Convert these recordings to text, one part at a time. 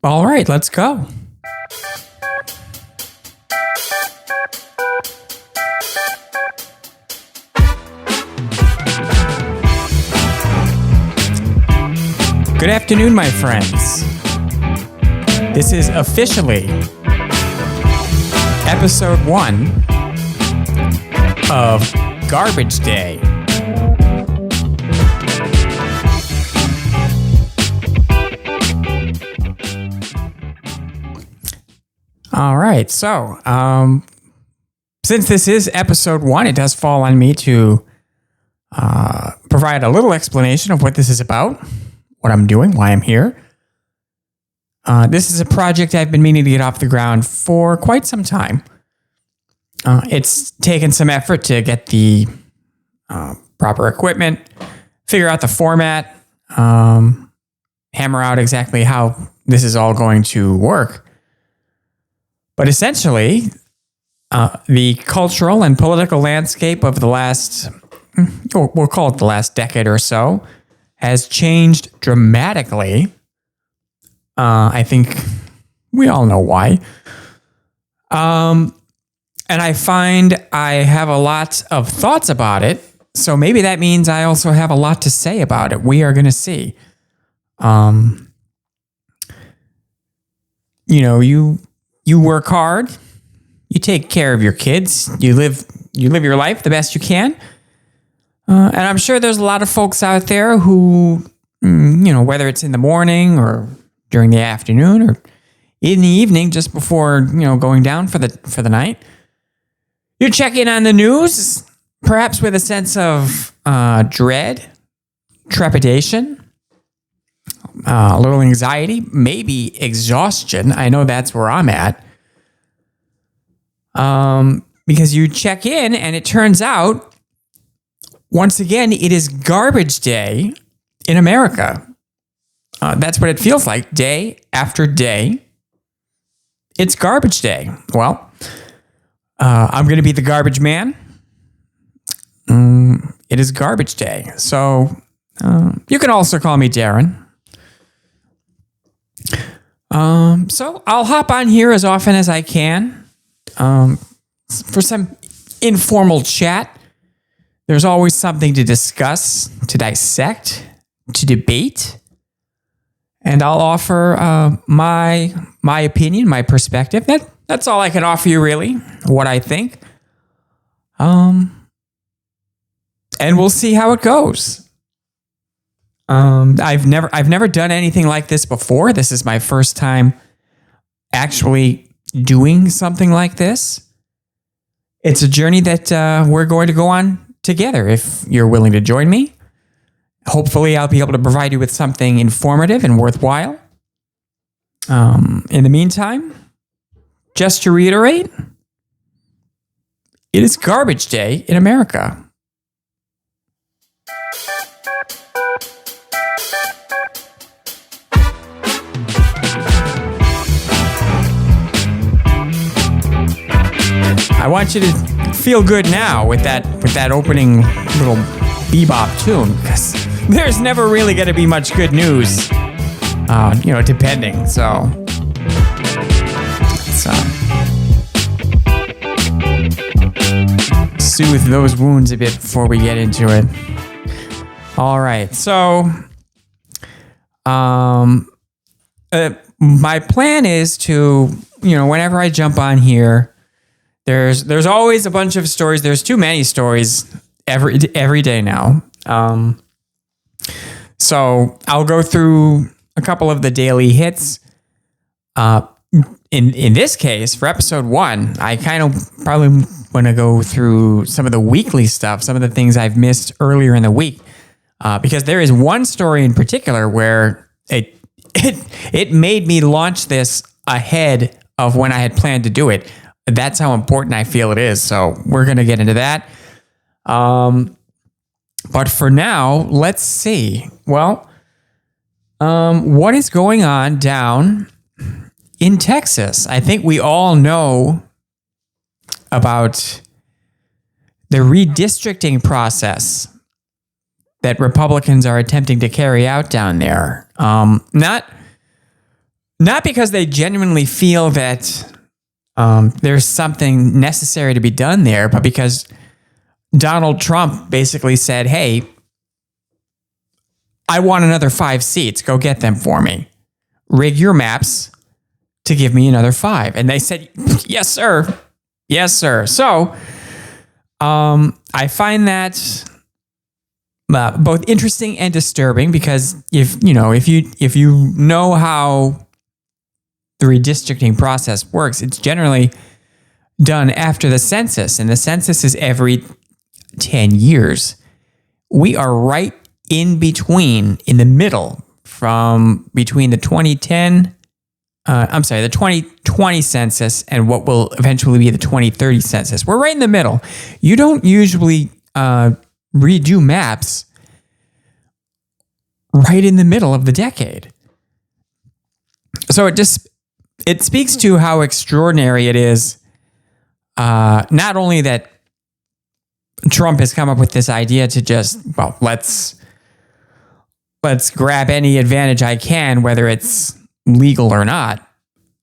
All right, let's go. Good afternoon, my friends. This is officially episode 1 of Garbage Day. All right, so since this is episode 1, it does fall on me to provide a little explanation of what this is about, what I'm doing, why I'm here. This is a project I've been meaning to get off the ground for quite some time. It's taken some effort to get the proper equipment, figure out the format, hammer out exactly how this is all going to work. But essentially, the cultural and political landscape of the last, we'll call it the last decade or so, has changed dramatically. I think we all know why. And I find I have a lot of thoughts about it. So maybe that means I also have a lot to say about it. We are going to see. You work hard. You take care of your kids. You live your life the best you can. And I'm sure there's a lot of folks out there who, whether it's in the morning or during the afternoon or in the evening, just before, going down for the night, you're checking on the news, perhaps with a sense of dread, trepidation, a little anxiety, maybe exhaustion. I know that's where I'm at. Because you check in and it turns out, once again, it is garbage day in America. That's what it feels like day after day. It's garbage day. Well, I'm going to be the garbage man. It is garbage day. So you can also call me Darren. So I'll hop on here as often as I can for some informal chat. There's always something to discuss, to dissect, to debate. And I'll offer my opinion, my perspective. That's all I can offer you, really, what I think. And we'll see how it goes. I've never done anything like this before. This is my first time actually doing something like this. It's a journey that we're going to go on together if you're willing to join me. Hopefully, I'll be able to provide you with something informative and worthwhile. In the meantime, just to reiterate, it is garbage day in America. I want you to feel good now with that opening little bebop tune, because there's never really going to be much good news, depending. So soothe those wounds a bit before we get into it. All right. So, my plan is to, whenever I jump on here, there's always a bunch of stories. There's too many stories every day now. So I'll go through a couple of the daily hits. In this case, for episode 1, I kind of probably want to go through some of the weekly stuff, some of the things I've missed earlier in the week, because there is one story in particular where it made me launch this ahead of when I had planned to do it. That's how important I feel it is. So we're going to get into that. But for now, let's see. Well, what is going on down in Texas? I think we all know about the redistricting process that Republicans are attempting to carry out down there. Not Not because they genuinely feel that there's something necessary to be done there, but because Donald Trump basically said, hey, I want another 5 seats. Go get them for me. Rig your maps to give me another 5. And they said, yes, sir. Yes, sir. So I find that both interesting and disturbing, because if you know how the redistricting process works, it's generally done after the census, and the census is every 10 years. We are right in the middle, between the 2020 census and what will eventually be the 2030 census. We're right in the middle. You don't usually redo maps right in the middle of the decade. So it speaks to how extraordinary it is, not only that Trump has come up with this idea to just, well, let's grab any advantage I can, whether it's legal or not,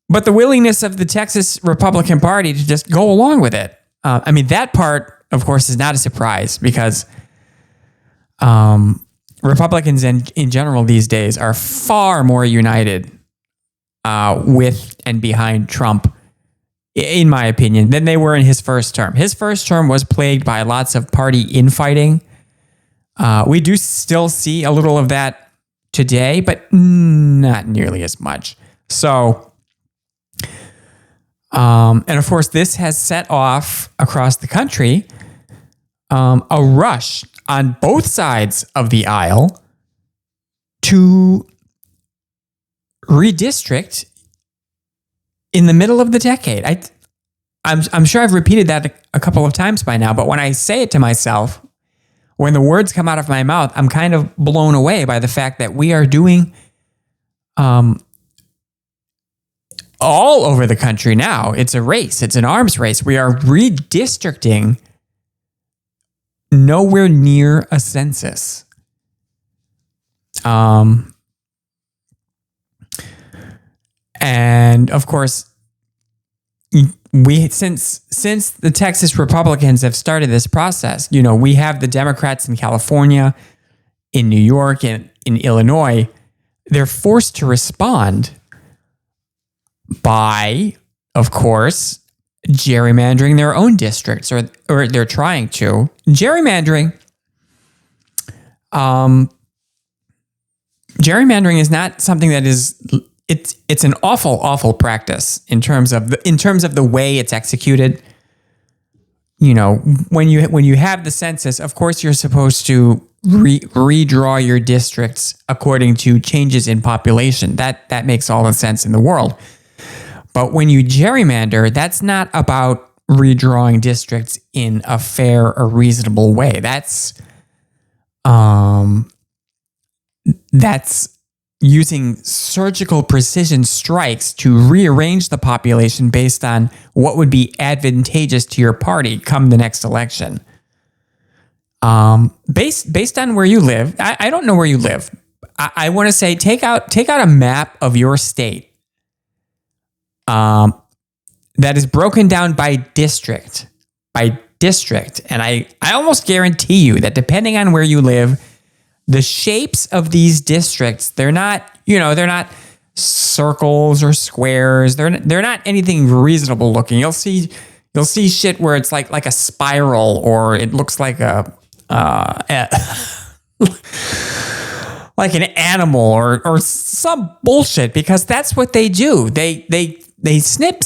but the willingness of the Texas Republican Party to just go along with it. I mean, that part, of course, is not a surprise, because Republicans in general these days are far more united with and behind Trump, in my opinion, than they were in his first term. His first term was plagued by lots of party infighting. We do still see a little of that today, but not nearly as much. So, and of course, this has set off across the country a rush on both sides of the aisle to redistrict in the middle of the decade. I'm sure I've repeated that a couple of times by now, but when I say it to myself, when the words come out of my mouth, I'm kind of blown away by the fact that we are doing all over the country now. It's a race. It's an arms race. We are redistricting nowhere near a census. And of course, since the Texas Republicans have started this process, we have the Democrats in California, in New York, and in Illinois. They're forced to respond by, of course, gerrymandering their own districts, or they're trying to. Gerrymandering is not something that is. It's an awful practice in terms of the way it's executed. When you have the census, of course you're supposed to redraw your districts according to changes in population. That makes all the sense in the world. But when you gerrymander, that's not about redrawing districts in a fair or reasonable way. That's using surgical precision strikes to rearrange the population based on what would be advantageous to your party come the next election. Based on where you live, I don't know where you live. I want to say take out a map of your state that is broken down by district, and I almost guarantee you that depending on where you live, the shapes of these districts, they're not circles or squares. They're not anything reasonable looking. You'll see shit where it's like a spiral, or it looks like like an animal or some bullshit, because that's what they do. They snip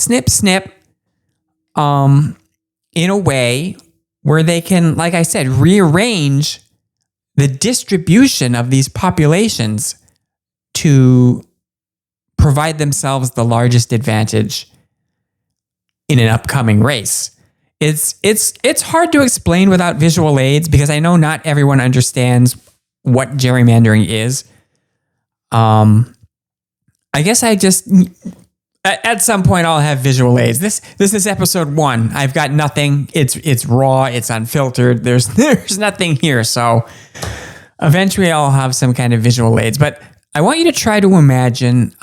in a way where they can, like I said, rearrange the distribution of these populations to provide themselves the largest advantage in an upcoming race. It's hard to explain without visual aids, because I know not everyone understands what gerrymandering is. I guess at some point I'll have visual aids. This is episode 1. I've got nothing. It's raw. It's unfiltered. There's nothing here. So eventually I'll have some kind of visual aids. But I want you to try to imagine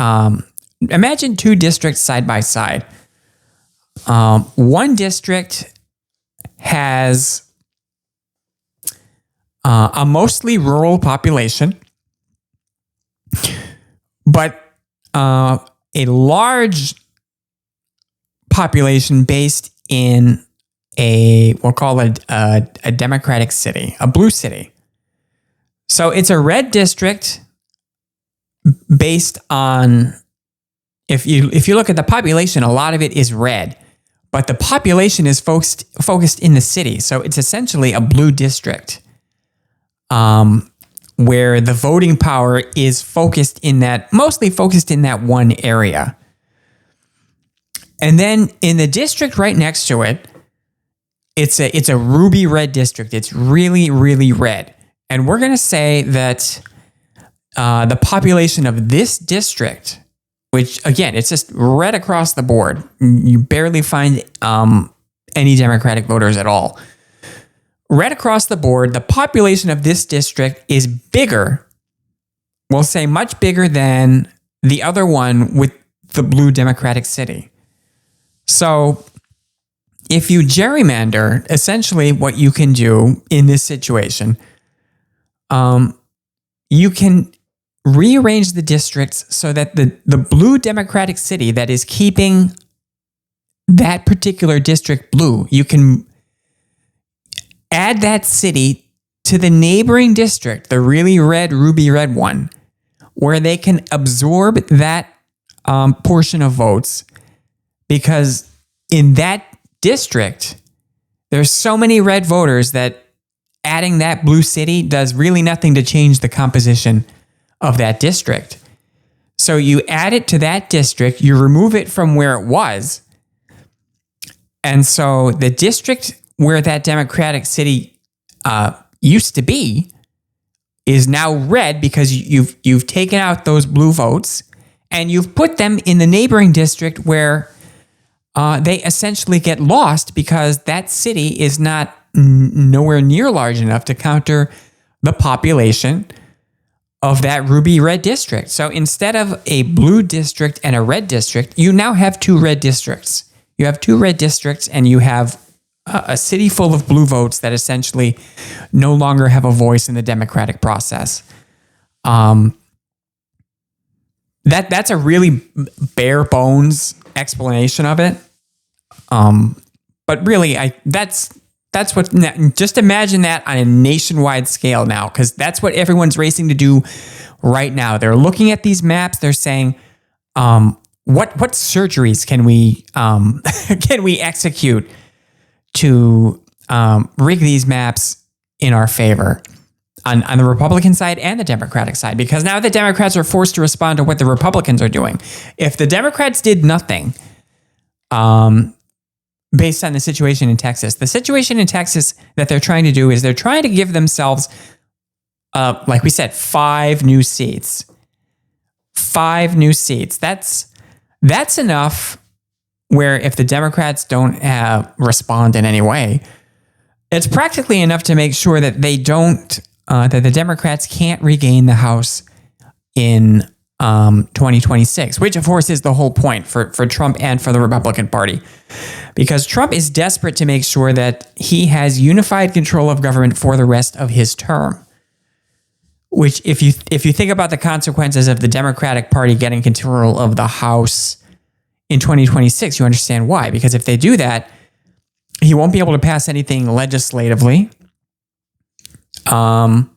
imagine two districts side by side. One district has a mostly rural population, but a large population based in we'll call it a Democratic city, a blue city. So it's a red district based on, if you look at the population, a lot of it is red, but the population is focused in the city. So it's essentially a blue district, where the voting power is mostly focused in that one area. And then in the district right next to it, it's a ruby red district. It's really, really red. And we're going to say that the population of this district, which again, it's just red across the board. You barely find any Democratic voters at all. Red across the board, the population of this district is bigger, we'll say much bigger than the other one with the blue Democratic city. So if you gerrymander, essentially what you can do in this situation, you can rearrange the districts so that the blue Democratic city that is keeping that particular district blue, you can add that city to the neighboring district, the really red, ruby red one, where they can absorb that portion of votes, because in that district, there's so many red voters that adding that blue city does really nothing to change the composition of that district. So you add it to that district, you remove it from where it was, and so the district where that Democratic city used to be is now red because you've taken out those blue votes and you've put them in the neighboring district where they essentially get lost because that city is not nowhere near large enough to counter the population of that ruby red district. So instead of a blue district and a red district, you now have two red districts. You have two red districts and you have a city full of blue votes that essentially no longer have a voice in the democratic process. That's a really bare bones explanation of it. But really, that's what, just imagine that on a nationwide scale now, because that's what everyone's racing to do right now. They're looking at these maps. They're saying, what surgeries can we execute to rig these maps in our favor on the Republican side and the Democratic side? Because now the Democrats are forced to respond to what the Republicans are doing. If the Democrats did nothing, based on the situation in Texas, the situation in Texas that they're trying to do is they're trying to give themselves, like we said, 5 new seats. 5 new seats. That's enough where if the Democrats don't respond in any way, it's practically enough to make sure that they don't, that the Democrats can't regain the House in 2026, which of course is the whole point for Trump and for the Republican Party, because Trump is desperate to make sure that he has unified control of government for the rest of his term. Which, if you think about the consequences of the Democratic Party getting control of the House in 2026, you understand why. Because if they do that, he won't be able to pass anything legislatively. And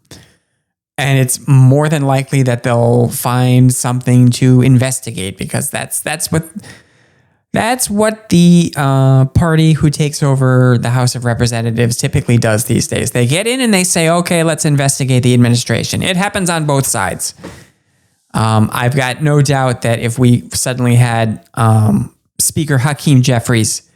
it's more than likely that they'll find something to investigate, because that's what the party who takes over the House of Representatives typically does these days. They get in and they say, okay, let's investigate the administration. It happens on both sides. I've got no doubt that if we suddenly had Speaker Hakeem Jeffries,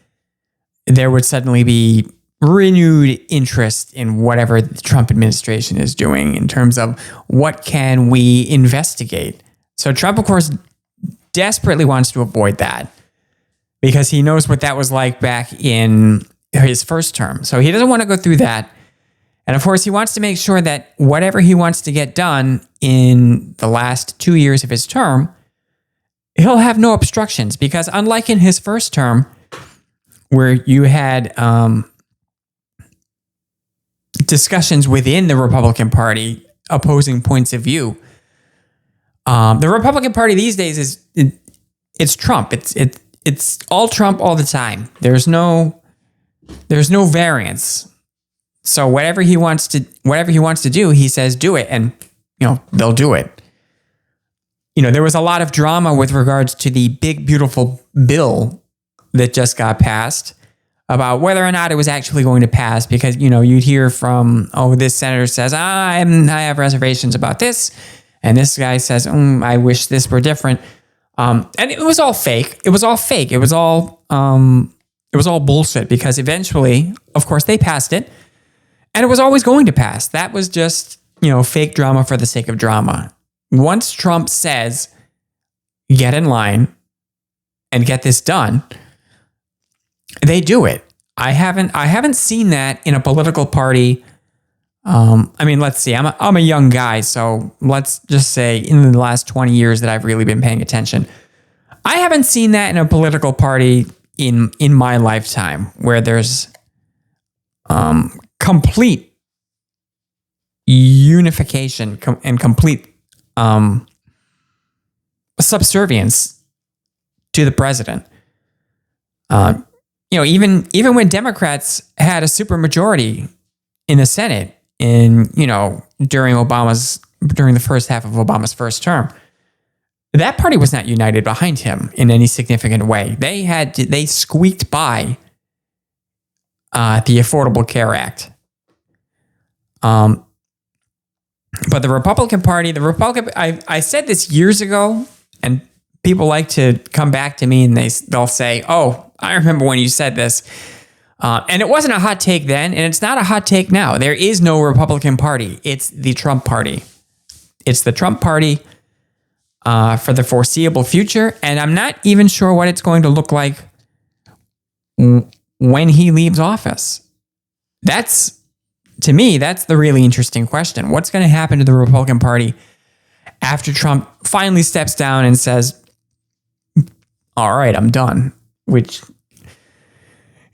there would suddenly be renewed interest in whatever the Trump administration is doing in terms of what can we investigate. So Trump, of course, desperately wants to avoid that, because he knows what that was like back in his first term. So he doesn't want to go through that. And of course, he wants to make sure that whatever he wants to get done in the last 2 years of his term he'll have no obstructions, because unlike in his first term, where you had discussions within the Republican Party opposing points of view, the Republican Party these days it's Trump. It's all Trump all the time. There's no variance. So whatever he wants to do, he says do it, and they'll do it. There was a lot of drama with regards to the big beautiful bill that just got passed about whether or not it was actually going to pass, because you'd hear from, this senator says I have reservations about this, and this guy says I wish this were different, and it was all fake. It was all fake. It was all bullshit, because eventually, of course, they passed it, and it was always going to pass. That was just fake drama for the sake of drama. Once Trump says get in line and get this done, they do it. I haven't seen that in a political party. Let's see. I'm a young guy, so let's just say in the last 20 years that I've really been paying attention, I haven't seen that in a political party in my lifetime, where there's complete unification and complete subservience to the president. Even when Democrats had a supermajority in the Senate during the first half of Obama's first term, that party was not united behind him in any significant way. They squeaked by the Affordable Care Act. But the Republican Party, I said this years ago, and people like to come back to me and they'll say, I remember when you said this. And it wasn't a hot take then, and it's not a hot take now. There is no Republican Party. It's the Trump Party. It's the Trump Party for the foreseeable future, and I'm not even sure what it's going to look like when he leaves office. To me, that's the really interesting question. What's going to happen to the Republican Party after Trump finally steps down and says, all right, I'm done? Which,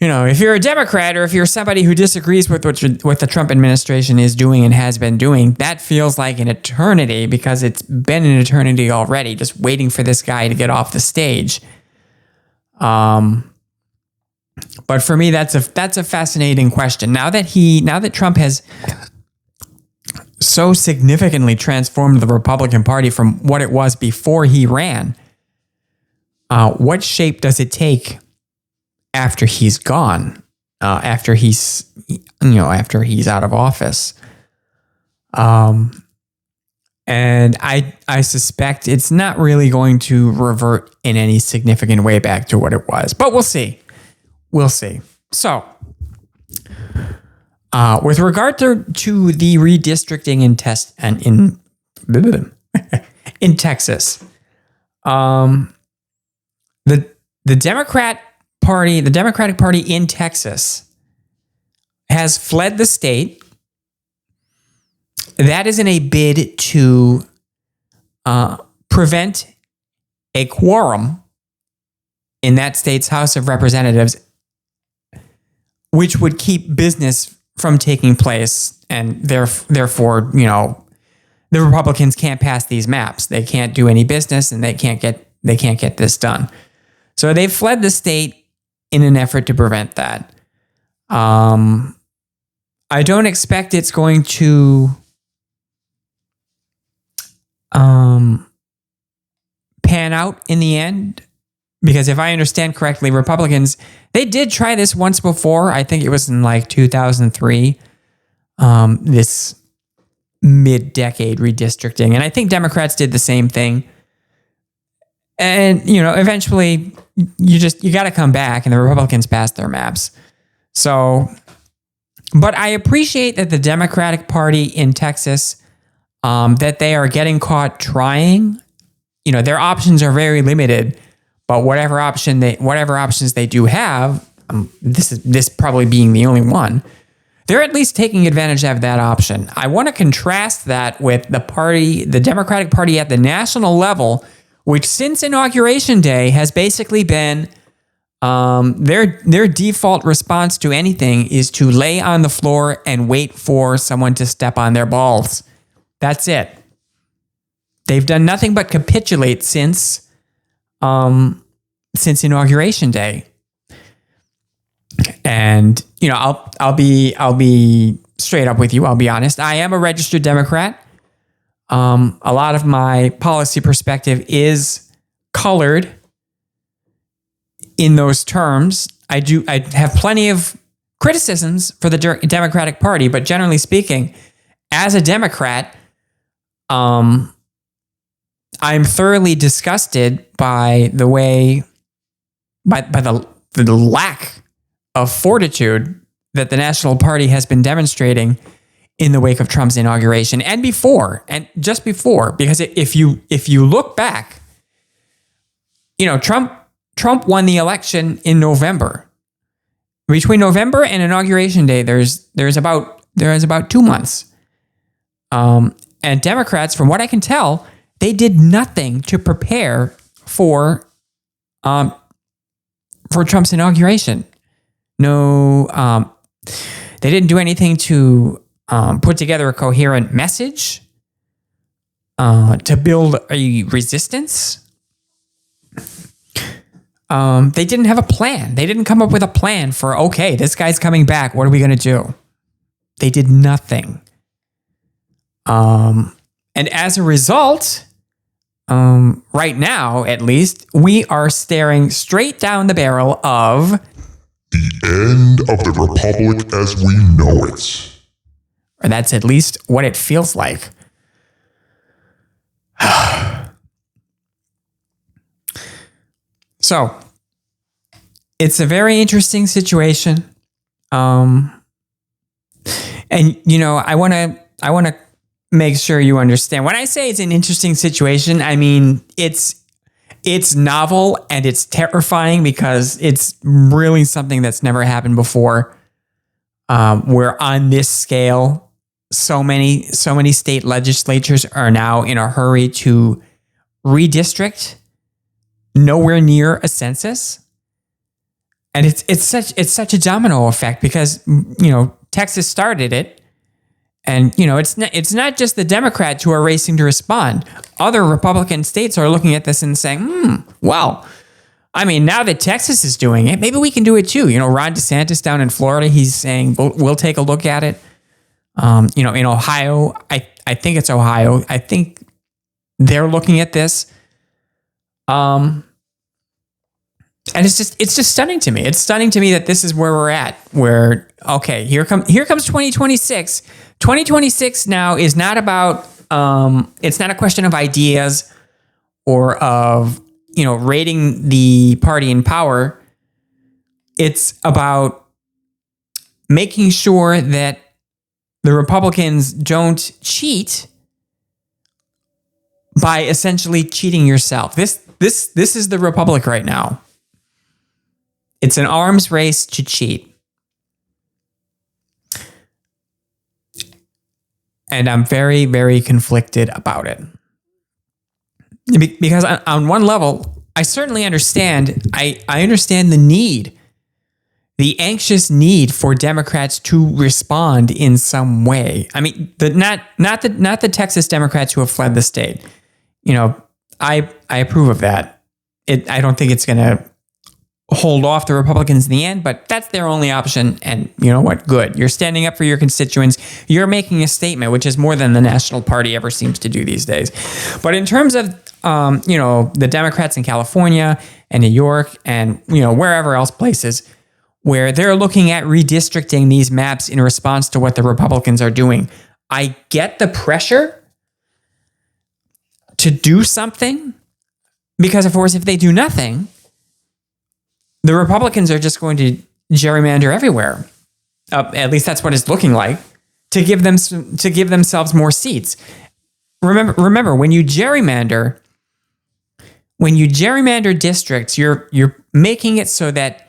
if you're a Democrat, or if you're somebody who disagrees with what the Trump administration is doing and has been doing, that feels like an eternity, because it's been an eternity already, just waiting for this guy to get off the stage. But for me, that's a fascinating question. Now that Trump has so significantly transformed the Republican Party from what it was before he ran, what shape does it take after he's gone? After he's out of office? And I suspect it's not really going to revert in any significant way back to what it was. But we'll see. We'll see. So, with regard to the redistricting in Texas, the Democratic Party in Texas has fled the state. That is in a bid to prevent a quorum in that state's House of Representatives, which would keep business from taking place, and therefore, the Republicans can't pass these maps. They can't do any business, and they can't get this done. So they've fled the state in an effort to prevent that. I don't expect it's going to pan out in the end, because if I understand correctly, Republicans, they did try this once before. I think it was in 2003, this mid-decade redistricting. And I think Democrats did the same thing. And, eventually you got to come back, and the Republicans passed their maps. So, but I appreciate that the Democratic Party in Texas, that they are getting caught trying. Their options are very limited. But whatever options they do have, this probably being the only one, they're at least taking advantage of that option. I want to contrast that with the Democratic Party at the national level, which since Inauguration Day has basically been their default response to anything is to lay on the floor and wait for someone to step on their balls. That's it. They've done nothing but capitulate since Inauguration Day. And I'll be straight up with you. I'll be honest. I am a registered Democrat. A lot of my policy perspective is colored in those terms. I have plenty of criticisms for the Democratic Party, but generally speaking, as a Democrat, I'm thoroughly disgusted by the way, by the lack of fortitude that the National Party has been demonstrating in the wake of Trump's inauguration and just before, because if you look back, Trump won the election in November. Between November and Inauguration Day, there's about 2 months. And Democrats, from what I can tell, they did nothing to prepare for Trump's inauguration. No, they didn't do anything to put together a coherent message, to build a resistance. They didn't have a plan. They didn't come up with a plan for, okay, this guy's coming back. What are we going to do? They did nothing. And as a result, right now, at least, we are staring straight down the barrel of the end of the Republic as we know it. Or that's at least what it feels like. So, it's a very interesting situation. And I want to make sure you understand. When I say it's an interesting situation, I mean it's novel and it's terrifying because it's really something that's never happened before. Where on this scale, so many state legislatures are now in a hurry to redistrict, nowhere near a census. And it's such a domino effect because Texas started it. And, it's not just the Democrats who are racing to respond. Other Republican states are looking at this and saying, well, I mean, now that Texas is doing it, maybe we can do it too. Ron DeSantis down in Florida, he's saying, we'll take a look at it. In Ohio, I think it's Ohio. I think they're looking at this. And it's just stunning to me. It's stunning to me that this is where we're at. Where, okay, here comes 2026. 2026 now is not about, it's not a question of ideas or of, rating the party in power. It's about making sure that the Republicans don't cheat by essentially cheating yourself. This is the Republic right now. It's an arms race to cheat. And I'm very, very conflicted about it. Because on one level, I certainly understand. I understand the anxious need for Democrats to respond in some way. I mean, not the Texas Democrats who have fled the state. I approve of that. I don't think it's going to hold off the Republicans in the end, but that's their only option. And you know what? Good. You're standing up for your constituents. You're making a statement, which is more than the National Party ever seems to do these days. But in terms of, the Democrats in California and New York and, wherever else places where they're looking at redistricting these maps in response to what the Republicans are doing, I get the pressure to do something because, of course, if they do nothing, the Republicans are just going to gerrymander everywhere. At least that's what it's looking like, to give themselves more seats. Remember, when you gerrymander districts, you're making it so that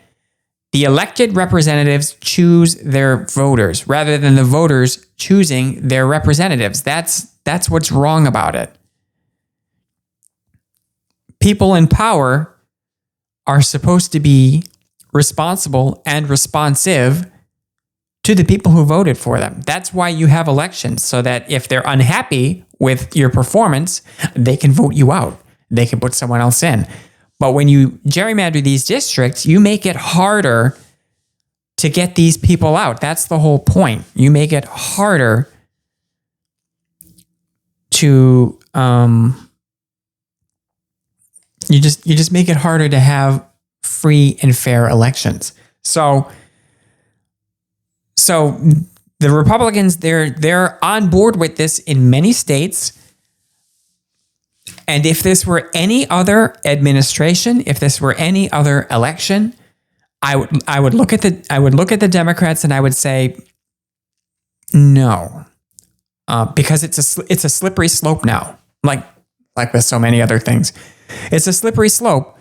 the elected representatives choose their voters rather than the voters choosing their representatives. That's what's wrong about it. people in power are supposed to be responsible and responsive to the people who voted for them. That's why you have elections, so that if they're unhappy with your performance, they can vote you out. They can put someone else in. But when you gerrymander these districts, you make it harder to get these people out. That's the whole point. You make it harder to you just make it harder to have free and fair elections. So the Republicans, they're on board with this in many states. And if this were any other administration, if this were any other election, I would look at the Democrats and I would say no, because it's a slippery slope now. Like with so many other things, it's a slippery slope.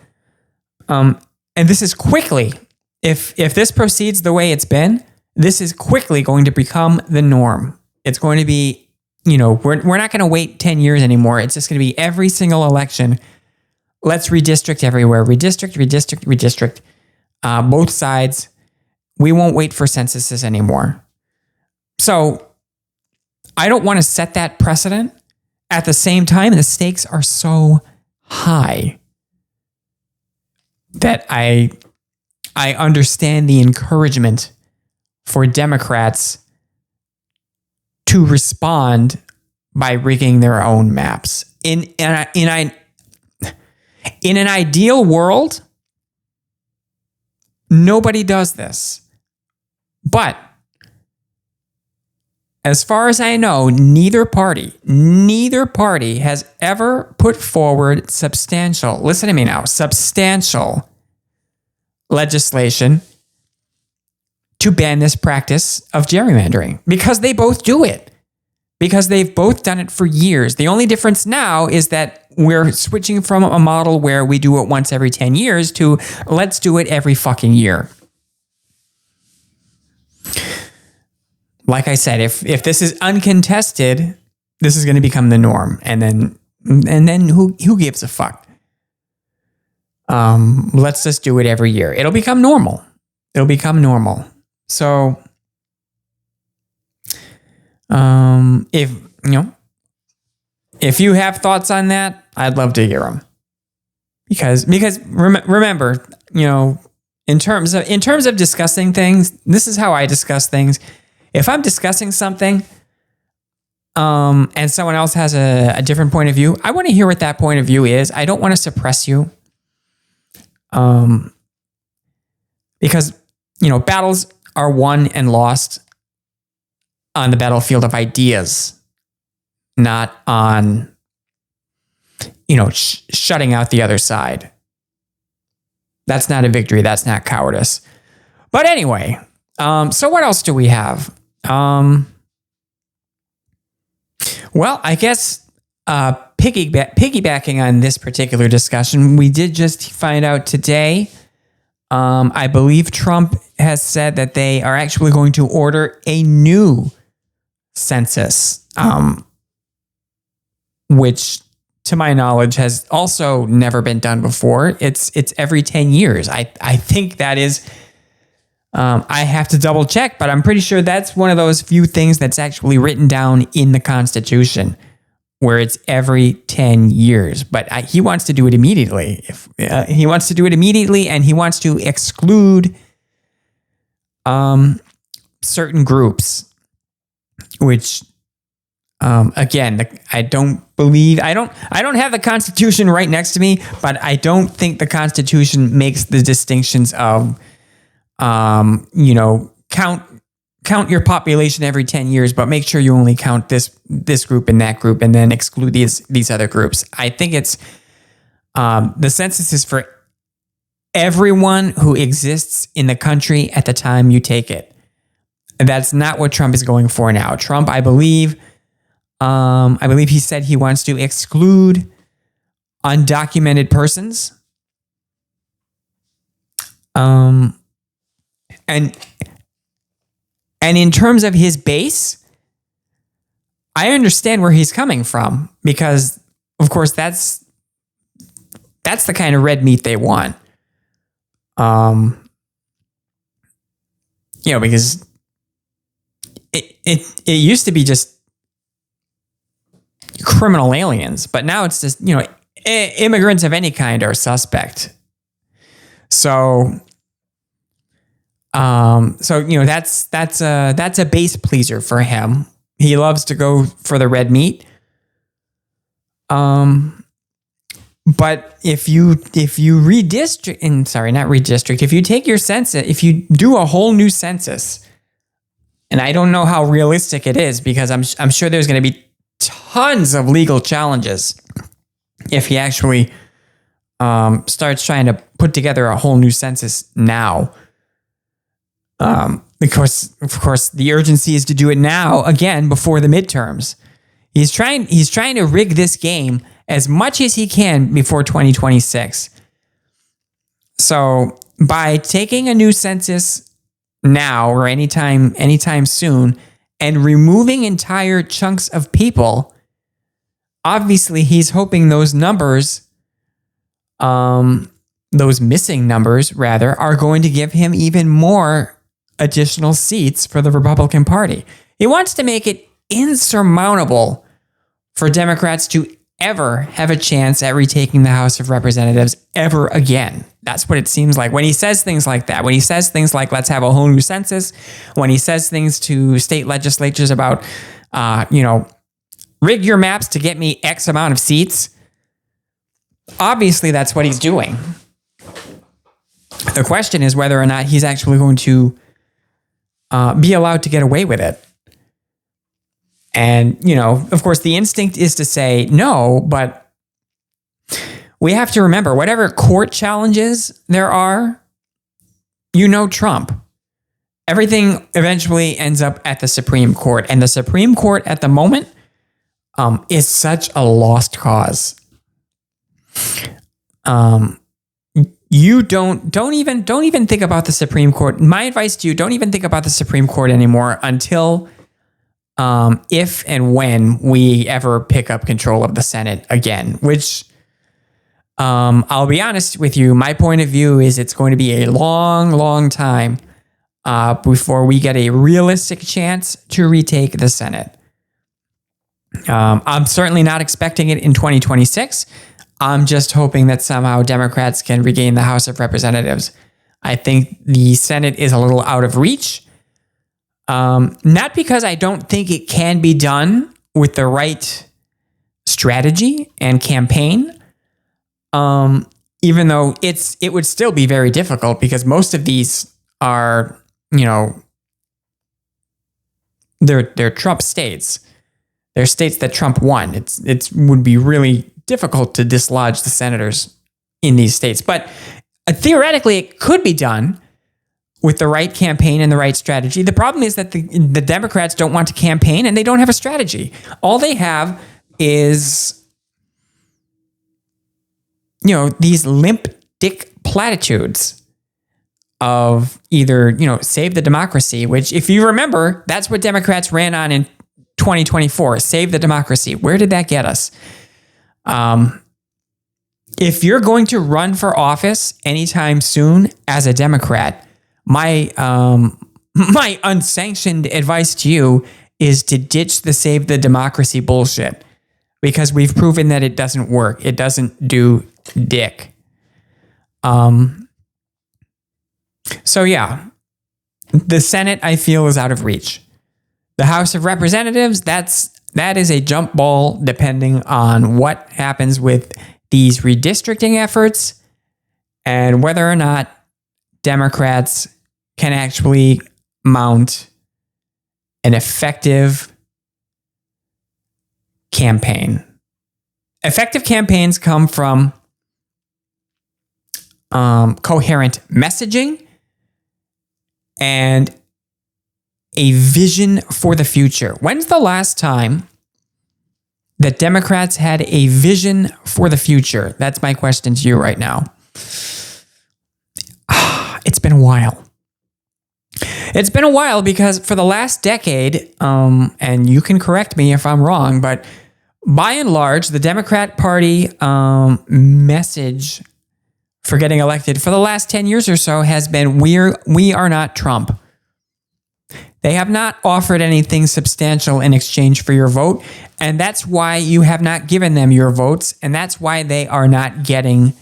And this is quickly, if this proceeds the way it's been, this is quickly going to become the norm. It's going to be, we're not going to wait 10 years anymore. It's just going to be every single election. Let's redistrict everywhere. Redistrict. Both sides. We won't wait for censuses anymore. So I don't want to set that precedent. At the same time, the stakes are so high that I understand the encouragement for Democrats to respond by rigging their own maps. In an ideal world, nobody does this. But as far as I know, neither party has ever put forward substantial legislation to ban this practice of gerrymandering, because they both do it, because they've both done it for years. The only difference now is that we're switching from a model where we do it once every 10 years to let's do it every fucking year. Like I said, if this is uncontested, this is going to become the norm, and then who gives a fuck? Let's just do it every year. It'll become normal. So, if you have thoughts on that, I'd love to hear them. Because remember, in terms of discussing things, this is how I discuss things. If I'm discussing something, and someone else has a different point of view, I want to hear what that point of view is. I don't want to suppress you. Because, battles are won and lost on the battlefield of ideas, not on, shutting out the other side. That's not a victory. That's not cowardice. But anyway, so what else do we have? Well, I guess piggybacking on this particular discussion, we did just find out today, I believe Trump has said that they are actually going to order a new census, which, to my knowledge, has also never been done before. It's every 10 years. I think that is, I have to double check, but I'm pretty sure that's one of those few things that's actually written down in the Constitution, where it's every 10 years. But he wants to do it immediately. He wants to do it immediately, and he wants to exclude certain groups, which, again, I don't have the Constitution right next to me, but I don't think the Constitution makes the distinctions of, count your population every 10 years, but make sure you only count this group and that group, and then exclude these other groups. I think it's, the census is for everyone who exists in the country at the time you take it. That's not what Trump is going for now. Trump, I believe he said he wants to exclude undocumented persons. And in terms of his base, I understand where he's coming from, because, of course, that's That's the kind of red meat they want. Because it used to be just criminal aliens, but now it's just, immigrants of any kind are suspect. So that's a base pleaser for him. He loves to go for the red meat. But if you redistrict, if you take your census, if you do a whole new census, and I don't know how realistic it is, because I'm sure there's going to be tons of legal challenges if he actually starts trying to put together a whole new census now. Because of course the urgency is to do it now, again, before the midterms. He's trying to rig this game as much as he can before 2026. So by taking a new census now or anytime soon and removing entire chunks of people, obviously he's hoping those numbers, those missing numbers rather, are going to give him even more additional seats for the Republican Party. He wants to make it insurmountable for Democrats to ever have a chance at retaking the House of Representatives ever again. That's what it seems like when he says things like that. When he says things like, let's have a whole new census. When he says things to state legislatures about, rig your maps to get me X amount of seats. Obviously, that's what he's doing. The question is whether or not he's actually going to be allowed to get away with it. And, of course, the instinct is to say no, but we have to remember, whatever court challenges there are, Trump. Everything eventually ends up at the Supreme Court. And the Supreme Court at the moment is such a lost cause. You don't even think about the Supreme Court. My advice to you, don't even think about the Supreme Court anymore until if and when we ever pick up control of the Senate again, which I'll be honest with you, my point of view is it's going to be a long, long time before we get a realistic chance to retake the Senate. I'm certainly not expecting it in 2026. I'm just hoping that somehow Democrats can regain the House of Representatives. I think the Senate is a little out of reach. Not because I don't think it can be done with the right strategy and campaign, even though it would still be very difficult because most of these are, they're Trump states. They're states that Trump won. It would be really difficult to dislodge the senators in these states. But theoretically, it could be done with the right campaign and the right strategy. The problem is that the Democrats don't want to campaign and they don't have a strategy. All they have is, these limp dick platitudes of either, save the democracy, which if you remember, that's what Democrats ran on in 2024, save the democracy. Where did that get us? If you're going to run for office anytime soon as a Democrat, my unsanctioned advice to you is to ditch the save the democracy bullshit, because we've proven that it doesn't work. It doesn't do dick. So yeah, the Senate, I feel, is out of reach. The House of Representatives, that is a jump ball depending on what happens with these redistricting efforts and whether or not Democrats can actually mount an effective campaign. Effective campaigns come from coherent messaging and a vision for the future. When's the last time that Democrats had a vision for the future? That's my question to you right now. It's been a while. It's been a while because for the last decade, and you can correct me if I'm wrong, but by and large, the Democrat Party message for getting elected for the last 10 years or so has been we are not Trump. They have not offered anything substantial in exchange for your vote, and that's why you have not given them your votes, and that's why they are not getting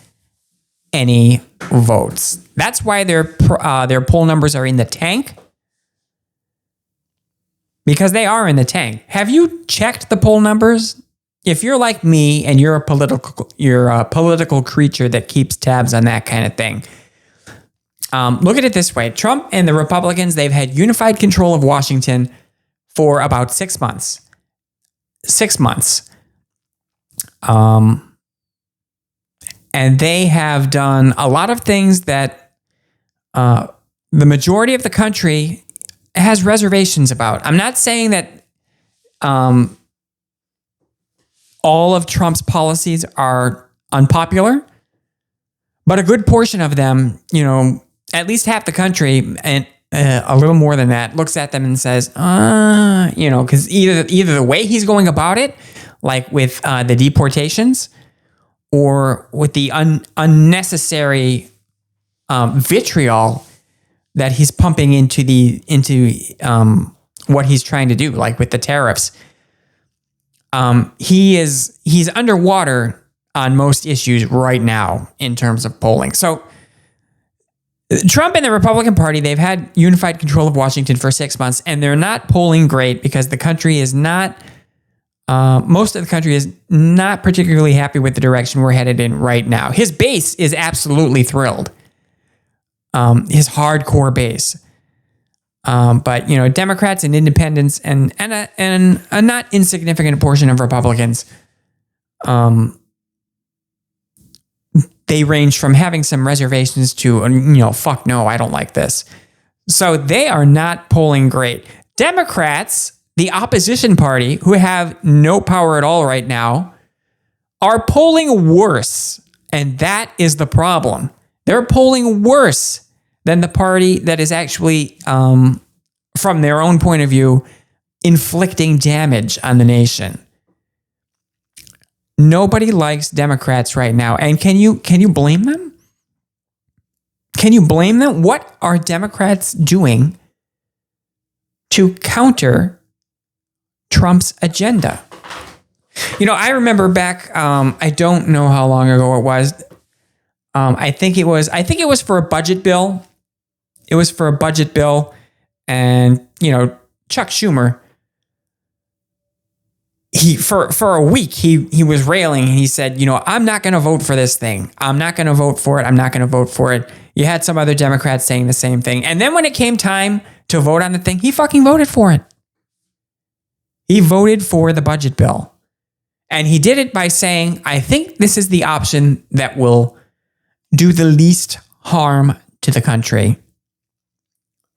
any votes. That's why their poll numbers are in the tank, because they are in the tank. Have you checked the poll numbers? If you're like me and you're a political creature that keeps tabs on that kind of thing, look at it this way. Trump and the Republicans, they've had unified control of Washington for about 6 months. 6 months. And they have done a lot of things that the majority of the country has reservations about. I'm not saying that all of Trump's policies are unpopular, but a good portion of them, at least half the country and a little more than that looks at them and says, because either the way he's going about it, like with the deportations, or with the unnecessary vitriol that he's pumping into what he's trying to do, like with the tariffs. He's underwater on most issues right now in terms of polling. So Trump and the Republican Party, they've had unified control of Washington for 6 months, and they're not polling great because the country is not, most of the country is not particularly happy with the direction we're headed in right now. His base is absolutely thrilled. His hardcore base. But Democrats and independents and a not insignificant portion of Republicans, they range from having some reservations to fuck no, I don't like this. So they are not polling great. Democrats, the opposition party, who have no power at all right now, are polling worse, and that is the problem. They're polling worse than the party that is actually, from their own point of view, inflicting damage on the nation. Nobody likes Democrats right now. And can you blame them? Can you blame them? What are Democrats doing to counter Trump's agenda? I remember back, I don't know how long ago it was. I think it was for a budget bill. It was for a budget bill. And, Chuck Schumer, for a week, he was railing and he said, I'm not going to vote for this thing. I'm not going to vote for it. I'm not going to vote for it. You had some other Democrats saying the same thing. And then when it came time to vote on the thing, he fucking voted for it. He voted for the budget bill. And he did it by saying, I think this is the option that will do the least harm to the country.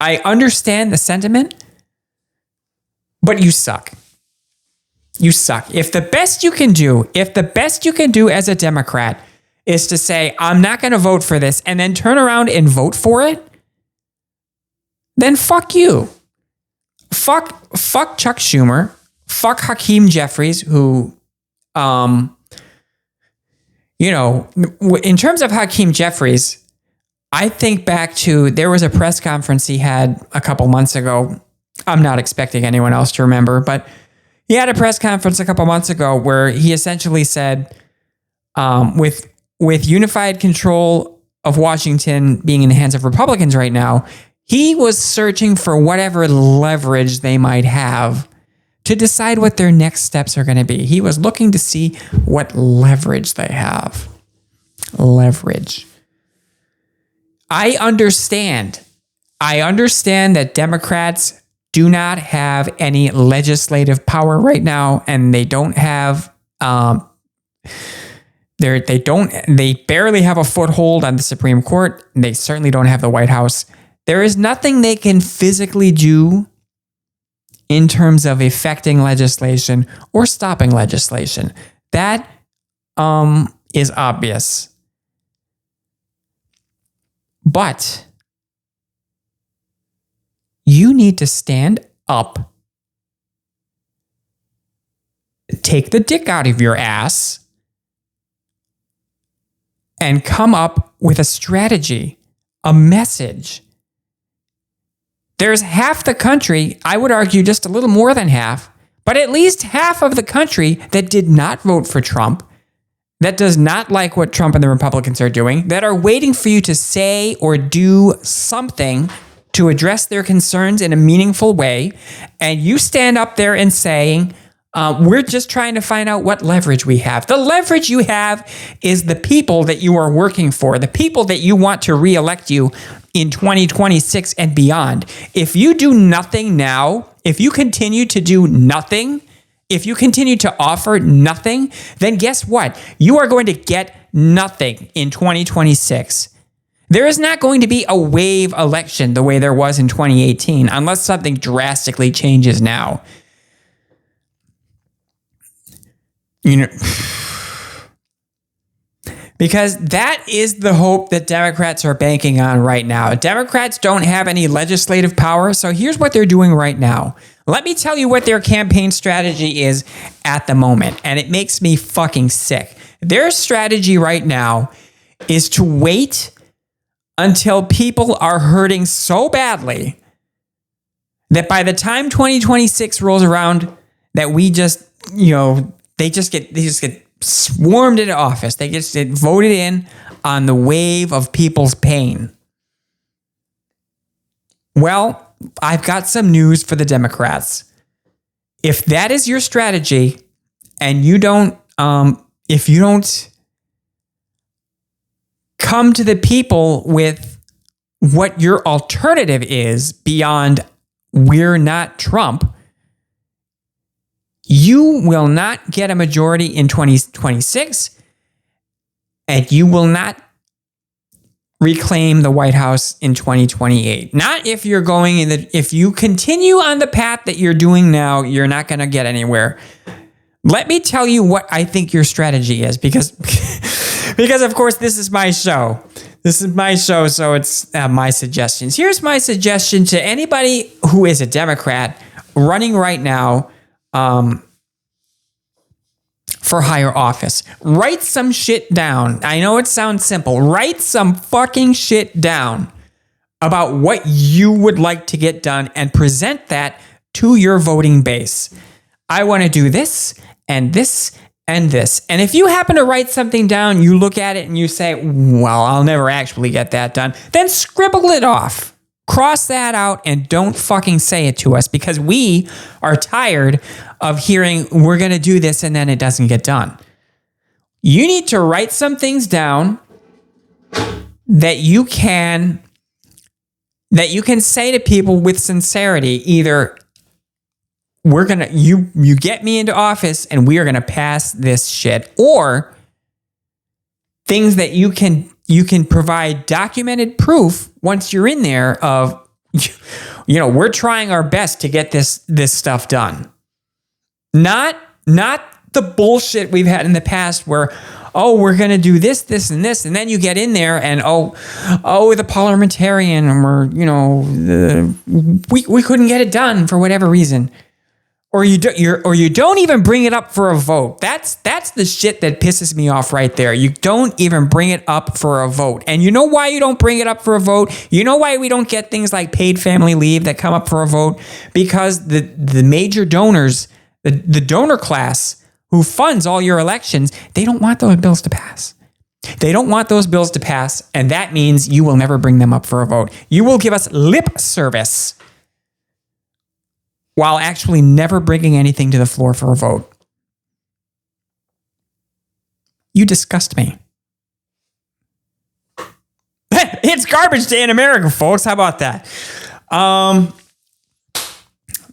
I understand the sentiment, but you suck. You suck. If the best you can do as a Democrat is to say, I'm not going to vote for this, and then turn around and vote for it, then fuck you. Fuck Chuck Schumer. Fuck Hakeem Jeffries, who, in terms of Hakeem Jeffries, I think back to, there was a press conference he had a couple months ago. I'm not expecting anyone else to remember, but he had a press conference a couple months ago where he essentially said, with unified control of Washington being in the hands of Republicans right now, he was searching for whatever leverage they might have to decide what their next steps are going to be. He was looking to see what leverage they have. Leverage. I understand that Democrats do not have any legislative power right now, and they don't have they barely have a foothold on the Supreme Court. They certainly don't have the White House. There is nothing they can physically do in terms of effecting legislation or stopping legislation. That is obvious. But you need to stand up, take the dick out of your ass, and come up with a strategy, a message. There's half the country, I would argue just a little more than half, but at least half of the country that did not vote for Trump, that does not like what Trump and the Republicans are doing, that are waiting for you to say or do something to address their concerns in a meaningful way, and you stand up there and saying, we're just trying to find out what leverage we have. The leverage you have is the people that you are working for, the people that you want to reelect you in 2026 and beyond. If you do nothing now, if you continue to do nothing, if you continue to offer nothing, then guess what? You are going to get nothing in 2026. There is not going to be a wave election the way there was in 2018 unless something drastically changes now. You know, because that is the hope that Democrats are banking on right now. Democrats don't have any legislative power, so here's what they're doing right now. Let me tell you what their campaign strategy is at the moment, and it makes me fucking sick. Their strategy right now is to wait until people are hurting so badly that by the time 2026 rolls around, that we just, they just get swarmed into office. They just get voted in on the wave of people's pain. Well, I've got some news for the Democrats. If that is your strategy, and if you don't come to the people with what your alternative is beyond "we're not Trump," you will not get a majority in 2026, and you will not reclaim the White House in 2028. Not if you're if you continue on the path that you're doing now, you're not going to get anywhere. Let me tell you what I think your strategy is, because of course this is my show. This is my show, so it's my suggestions. Here's my suggestion to anybody who is a Democrat running right now for higher office. Write some shit down. I know it sounds simple. Write some fucking shit down about what you would like to get done and present that to your voting base. I want to do this and this and this. And if you happen to write something down, you look at it and you say, well, I'll never actually get that done, then scribble it off. Cross that out and don't fucking say it to us, because we are tired of hearing we're going to do this and then it doesn't get done. You need to write some things down that you can say to people with sincerity. Either we're going to, you get me into office and we are going to pass this shit, or things that you can provide documented proof once you're in there of, we're trying our best to get this stuff done. Not the bullshit we've had in the past where, we're going to do this, this, and this. And then you get in there and, the parliamentarian, or, we couldn't get it done for whatever reason. Or you don't even bring it up for a vote. That's the shit that pisses me off right there. You don't even bring it up for a vote. And you know why you don't bring it up for a vote? You know why we don't get things like paid family leave that come up for a vote? Because the major donors, the donor class who funds all your elections, they don't want those bills to pass. They don't want those bills to pass, and that means you will never bring them up for a vote. You will give us lip service while actually never bringing anything to the floor for a vote. You disgust me. It's garbage day in America, folks. How about that?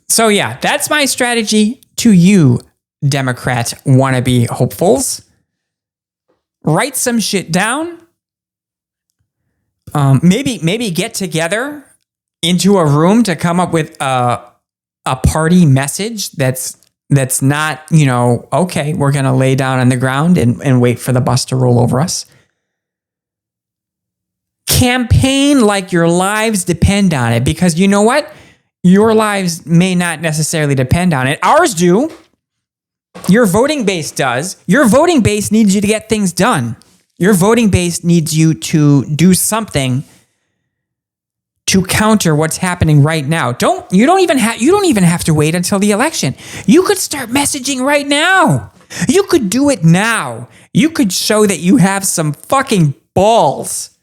So yeah, that's my strategy to you, Democrat wannabe hopefuls. Write some shit down. Maybe get together into a room to come up with a party message that's not, okay, we're going to lay down on the ground and wait for the bus to roll over us. Campaign like your lives depend on it, because you know what? Your lives may not necessarily depend on it. Ours do. Your voting base does. Your voting base needs you to get things done. Your voting base needs you to do something to counter what's happening right now. You don't even have to wait until the election. You could start messaging right now. You could do it now. You could show that you have some fucking balls.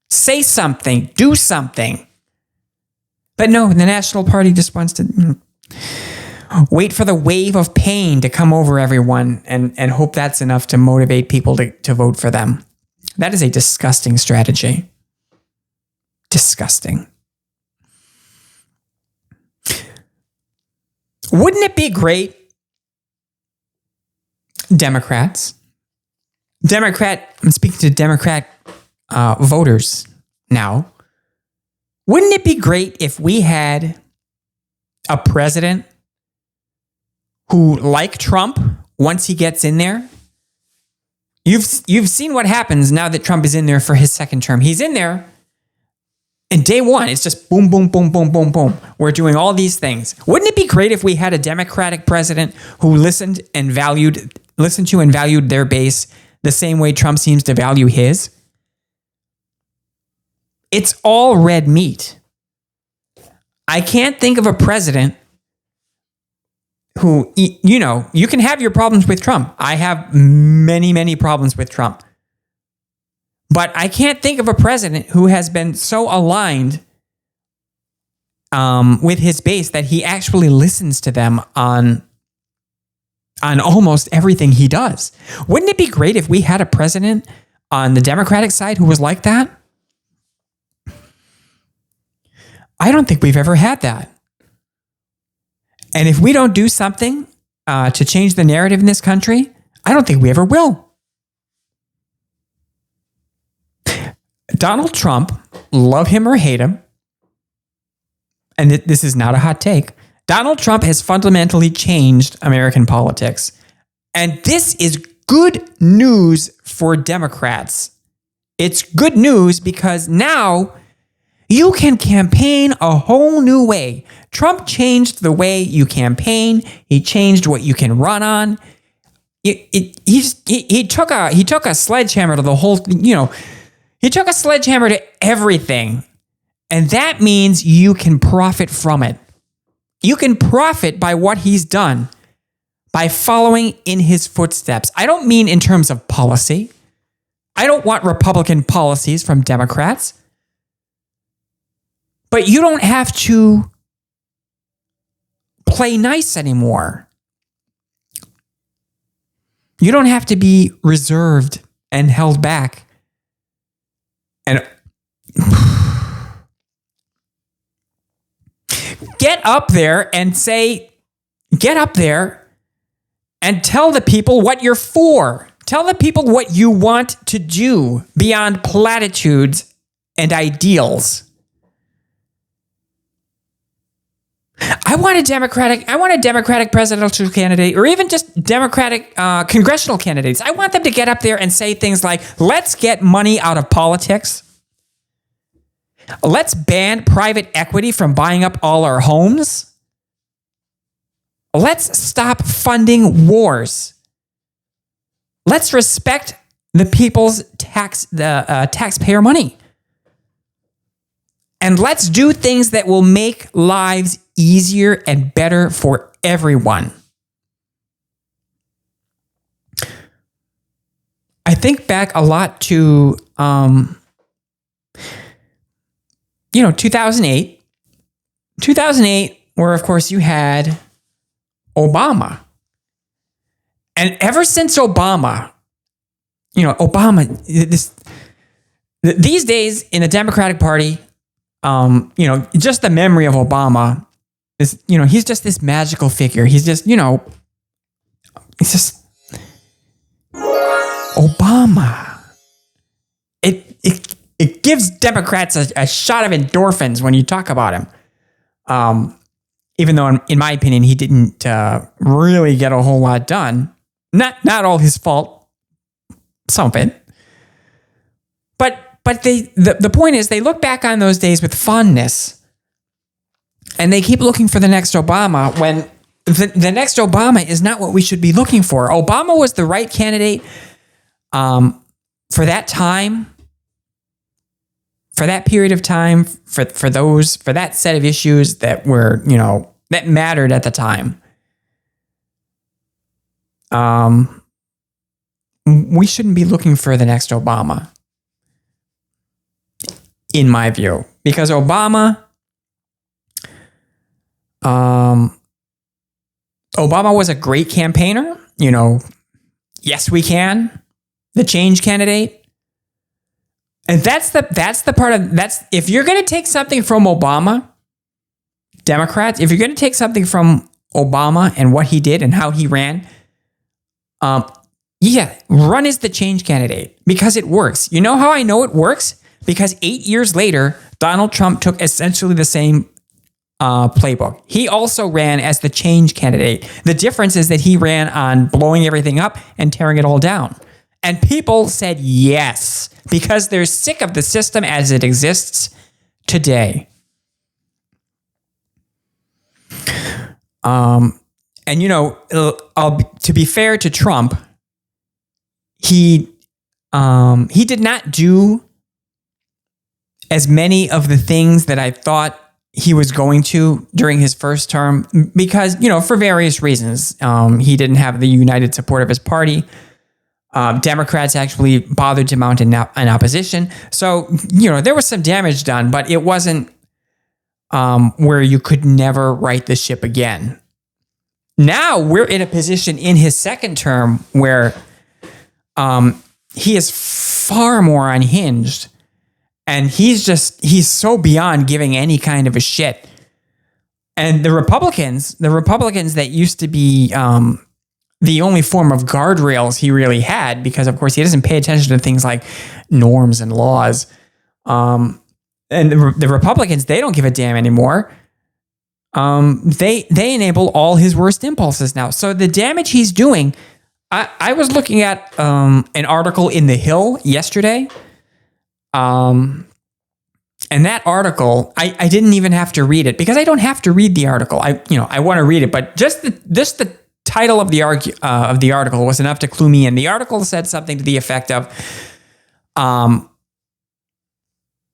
Say something, do something. But no, the National Party just wants to wait for the wave of pain to come over everyone and hope that's enough to motivate people to vote for them. That is a disgusting strategy. Disgusting. Wouldn't it be great, I'm speaking to Democrat voters now. Wouldn't it be great if we had a president who, like Trump, once he gets in there, you've seen what happens now that Trump is in there for his second term. He's in there, and day one, it's just boom, boom, boom, boom, boom, boom. We're doing all these things. Wouldn't it be great if we had a Democratic president who listened to and valued their base the same way Trump seems to value his? It's all red meat. I can't think of a president who, you can have your problems with Trump. I have many, many problems with Trump. But I can't think of a president who has been so aligned with his base that he actually listens to them on almost everything he does. Wouldn't it be great if we had a president on the Democratic side who was like that? I don't think we've ever had that. And if we don't do something to change the narrative in this country, I don't think we ever will. Donald Trump, love him or hate him, and this is not a hot take, Donald Trump has fundamentally changed American politics. And this is good news for Democrats. It's good news because now you can campaign a whole new way. Trump changed the way you campaign. He changed what you can run on. He took a sledgehammer to the whole, he took a sledgehammer to everything. And that means you can profit from it. You can profit by what he's done, by following in his footsteps. I don't mean in terms of policy. I don't want Republican policies from Democrats. But you don't have to play nice anymore. You don't have to be reserved and held back. And get up there and tell the people what you're for. Tell the people what you want to do beyond platitudes and ideals. I want a Democratic presidential candidate, or even just Democratic congressional candidates. I want them to get up there and say things like, let's get money out of politics. Let's ban private equity from buying up all our homes. Let's stop funding wars. Let's respect the people's taxpayer money. And let's do things that will make lives easier and better for everyone. I think back a lot to, 2008. 2008, where, of course, you had Obama. And ever since Obama, these days in the Democratic Party, just the memory of Obama is, he's just this magical figure. He's just, it's just Obama. It gives Democrats a shot of endorphins when you talk about him. Even though, in my opinion, he didn't really get a whole lot done. Not all his fault. Some of it. But the point is, they look back on those days with fondness, and they keep looking for the next Obama when the next Obama is not what we should be looking for. Obama was the right candidate for that time, for that period of time, for that set of issues that were, that mattered at the time, we shouldn't be looking for the next Obama, in my view, because Obama was a great campaigner. Yes, we can. The change candidate. And that's the part of if you're going to take something from Obama, Democrats, if you're going to take something from Obama and what he did and how he ran, run as the change candidate because it works. You know how I know it works? Because 8 years later, Donald Trump took essentially the same playbook. He also ran as the change candidate. The difference is that he ran on blowing everything up and tearing it all down. And people said yes, because they're sick of the system as it exists today. To be fair to Trump, he did not do as many of the things that I thought he was going to during his first term because, for various reasons. He didn't have the united support of his party. Democrats actually bothered to mount an opposition. So, there was some damage done, but it wasn't where you could never right the ship again. Now we're in a position in his second term where he is far more unhinged. And he's so beyond giving any kind of a shit. And the Republicans that used to be the only form of guardrails he really had, because of course he doesn't pay attention to things like norms and laws. And the Republicans, they don't give a damn anymore. They enable all his worst impulses now. So the damage he's doing, I was looking at an article in The Hill yesterday. And that article, I didn't even have to read it because I don't have to read the article. I want to read it, but just the title of the article was enough to clue me in. The article said something to the effect of,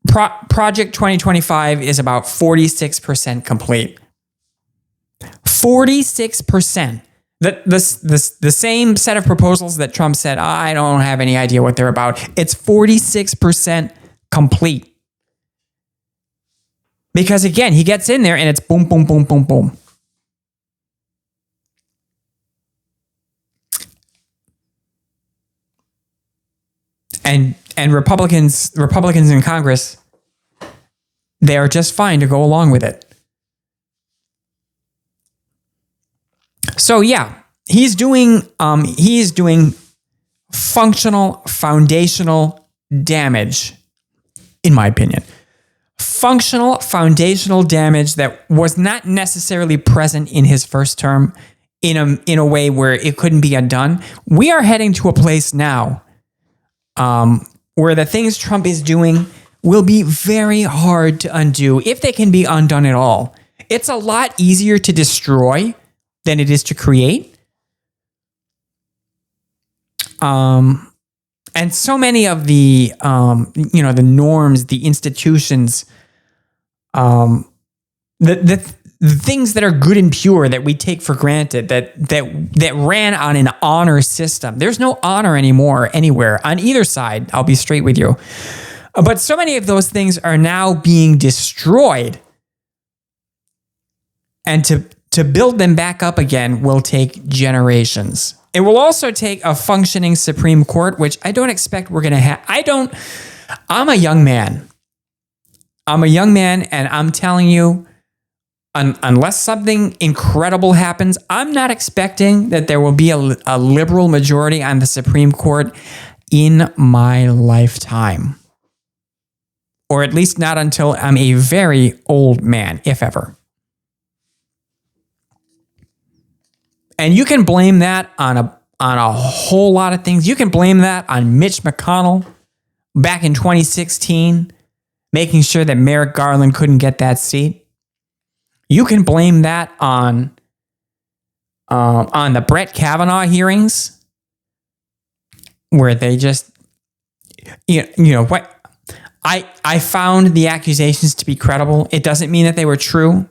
Project 2025 is about 46% complete. 46%. The same set of proposals that Trump said, I don't have any idea what they're about. It's 46% complete. Because again, he gets in there and it's boom, boom, boom, boom, boom. And Republicans in Congress, they are just fine to go along with it. So yeah, he's doing functional, foundational damage, in my opinion. Functional, foundational damage that was not necessarily present in his first term in a way where it couldn't be undone. We are heading to a place now where the things Trump is doing will be very hard to undo, if they can be undone at all. It's a lot easier to destroy than it is to create. And so many of the, the norms, the institutions, the things that are good and pure that we take for granted, that ran on an honor system. There's no honor anymore anywhere on either side. I'll be straight with you. But so many of those things are now being destroyed. And to build them back up again will take generations. It will also take a functioning Supreme Court, which I don't expect we're going to have. I'm a young man. And I'm telling you, unless something incredible happens, I'm not expecting that there will be a liberal majority on the Supreme Court in my lifetime. Or at least not until I'm a very old man, if ever. And you can blame that on a whole lot of things. You can blame that on Mitch McConnell back in 2016, making sure that Merrick Garland couldn't get that seat. You can blame that on the Brett Kavanaugh hearings, where they just you know what? I found the accusations to be credible. It doesn't mean that they were true,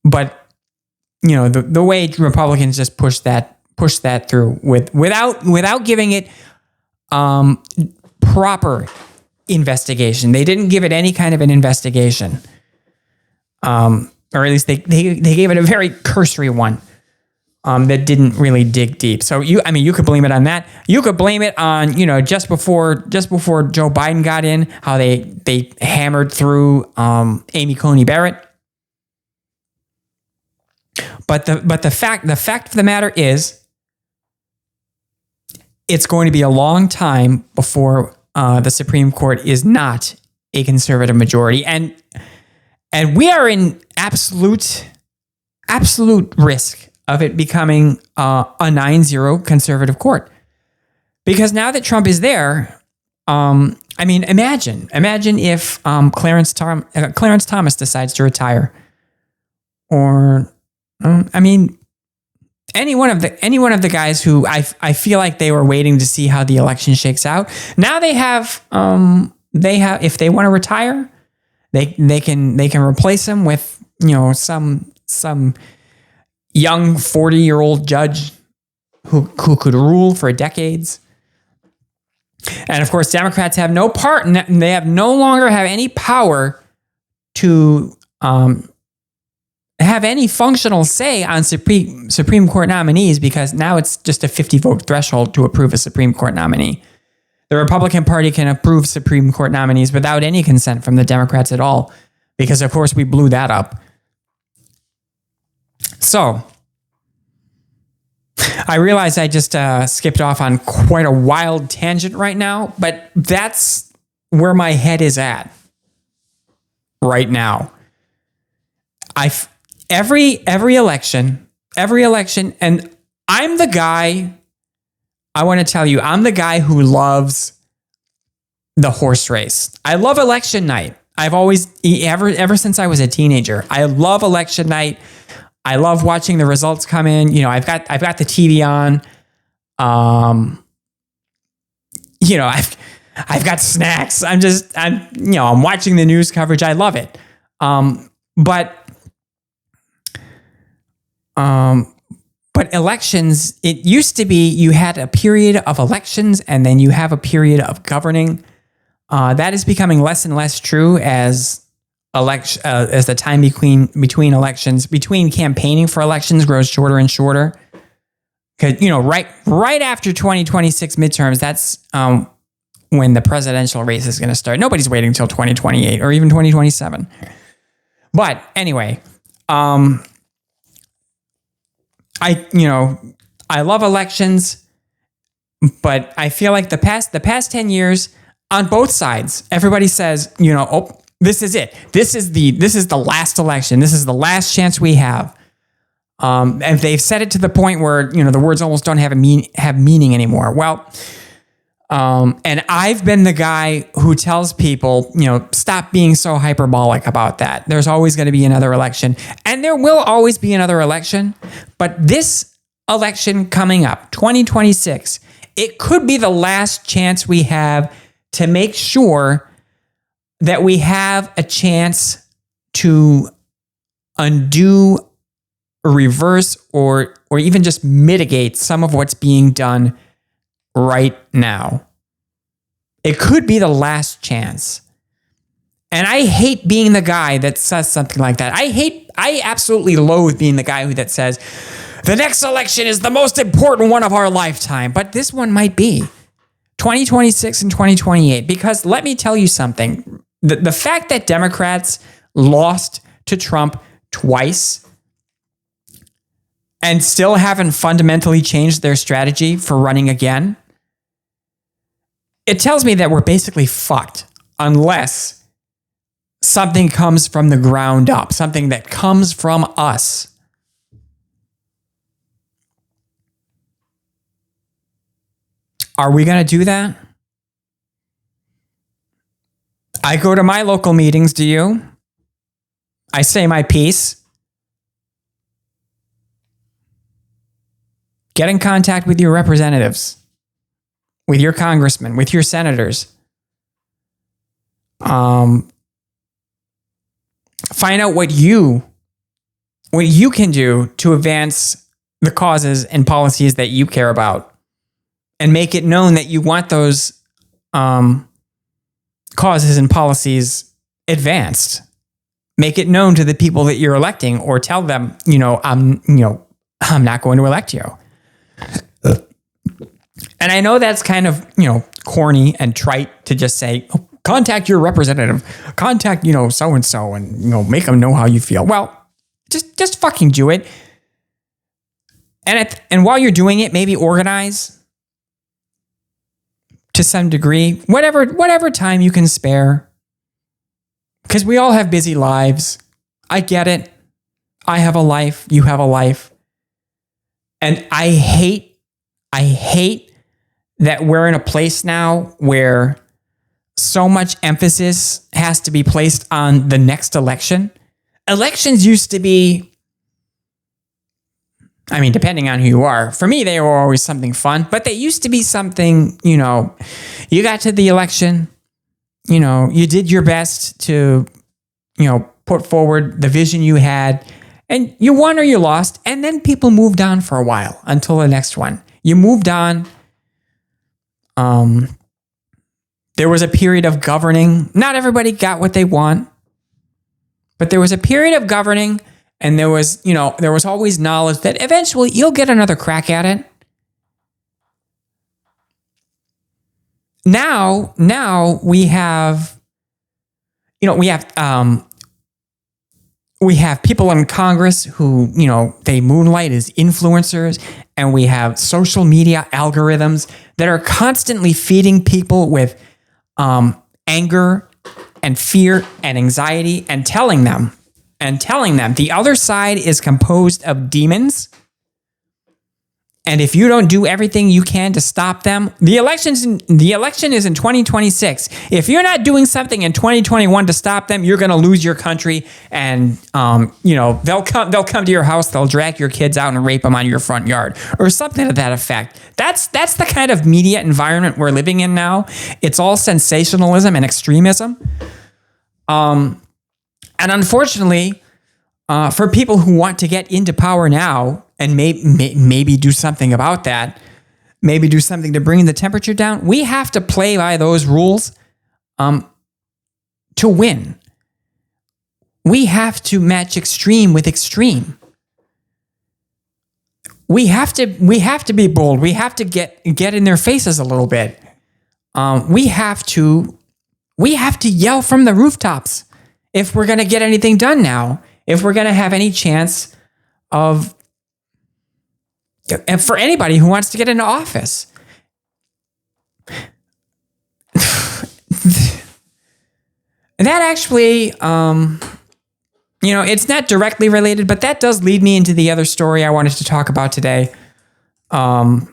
but the way Republicans just push that through without giving it proper investigation. They didn't give it any kind of an investigation, or at least they gave it a very cursory one. That didn't really dig deep. So you could blame it on that. You could blame it on, just before Joe Biden got in, how they hammered through Amy Coney Barrett. But the fact of the matter is, it's going to be a long time before the Supreme Court is not a conservative majority, and we are in absolute risk of it becoming a 9-0 conservative court. Because now that Trump is there, imagine if Clarence Thomas decides to retire, or any one of the guys who I feel like they were waiting to see how the election shakes out. Now they have if they want to retire, they can replace him with some young 40-year-old judge who could rule for decades. And of course, Democrats have no part in that, and they no longer have any power to have any functional say on Supreme Court nominees, because now it's just a 50-vote threshold to approve a Supreme Court nominee. The Republican Party can approve Supreme Court nominees without any consent from the Democrats at all, because of course we blew that up. So, I realize I just skipped off on quite a wild tangent right now, but that's where my head is at right now. Every election, and I'm the guy, I want to tell you, I'm the guy who loves the horse race. I love election night. I've always, ever since I was a teenager, I love election night. I love watching the results come in. I've got the TV on. I've got snacks. I'm watching the news coverage. I love it. But elections, it used to be you had a period of elections and then you have a period of governing. That is becoming less and less true as the time between elections, between campaigning for elections grows shorter and shorter. Because right after 2026 midterms, that's when the presidential race is going to start. Nobody's waiting until 2028 or even 2027. But anyway, I love elections, but I feel like the past 10 years on both sides, everybody says, this is it. This is the last election. This is the last chance we have. And they've said it to the point where, the words almost don't have meaning anymore. Well, and I've been the guy who tells people, stop being so hyperbolic about that. There's always going to be another election, and there will always be another election. But this election coming up, 2026, it could be the last chance we have to make sure that we have a chance to undo, reverse, or even just mitigate some of what's being done right now. It could be the last chance. And I hate being the guy that says something like that. I absolutely loathe being the guy that says, the next election is the most important one of our lifetime. But this one might be 2026 and 2028. Because let me tell you something. The fact that Democrats lost to Trump twice and still haven't fundamentally changed their strategy for running again, it tells me that we're basically fucked unless something comes from the ground up, something that comes from us. Are we going to do that? I go to my local meetings, do you? I say my piece. Get in contact with your representatives. with your congressmen, with your senators. Find out what you can do to advance the causes and policies that you care about, and make it known that you want those causes and policies advanced. Make it known to the people that you're electing, or tell them, I'm not going to elect you. And I know that's kind of, corny and trite to just say, oh, contact your representative, contact, so-and-so, and, make them know how you feel. Well, just fucking do it. And while you're doing it, maybe organize to some degree, whatever time you can spare. Because we all have busy lives. I get it. I have a life. You have a life. And I hate that we're in a place now where so much emphasis has to be placed on the next election. Elections used to be, depending on who you are. For me, they were always something fun, but they used to be something, you got to the election, you did your best to, put forward the vision you had, and you won or you lost, and then people moved on for a while until the next one. You moved on. There was a period of governing. Not everybody got what they want, but there was a period of governing, and there was always knowledge that eventually you'll get another crack at it. Now we have people in Congress who, they moonlight as influencers, and we have social media algorithms that are constantly feeding people with anger and fear and anxiety, and telling them the other side is composed of demons. And if you don't do everything you can to stop them, the election is in 2026. If you're not doing something in 2021 to stop them, you're going to lose your country. And they'll come to your house, they'll drag your kids out and rape them on your front yard, or something to that effect. That's the kind of media environment we're living in now. It's all sensationalism and extremism. And unfortunately, for people who want to get into power now, and maybe do something about that, maybe do something to bring the temperature down, we have to play by those rules to win. We have to match extreme with extreme. We have to be bold. We have to get in their faces a little bit. We have to yell from the rooftops if we're going to get anything done now. If we're going to have any chance of, and for anybody who wants to get into office. That actually, it's not directly related, but that does lead me into the other story I wanted to talk about today. And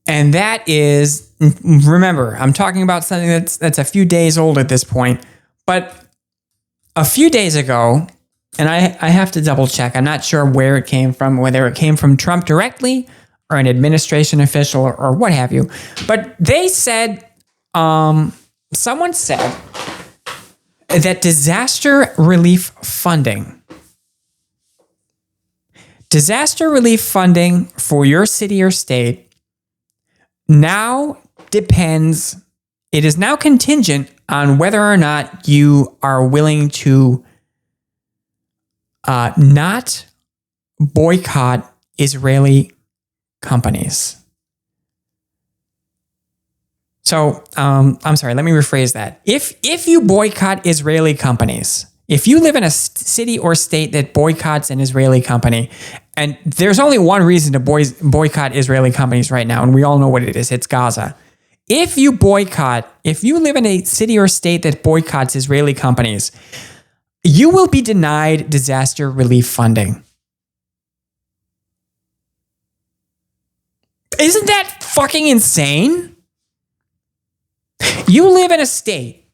that is, remember, I'm talking about something that's a few days old at this point, but a few days ago, and I have to double check. I'm not sure where it came from, whether it came from Trump directly or an administration official or what have you. But they said, someone said that disaster relief funding for your city or state now depends, it is now contingent on whether or not you are willing to not boycott Israeli companies. So, I'm sorry, let me rephrase that. If you boycott Israeli companies, if you live in a city or state that boycotts an Israeli company, and there's only one reason to boycott Israeli companies right now, and we all know what it is, it's Gaza. If you live in a city or state that boycotts Israeli companies, you will be denied disaster relief funding. Isn't that fucking insane? You live in a state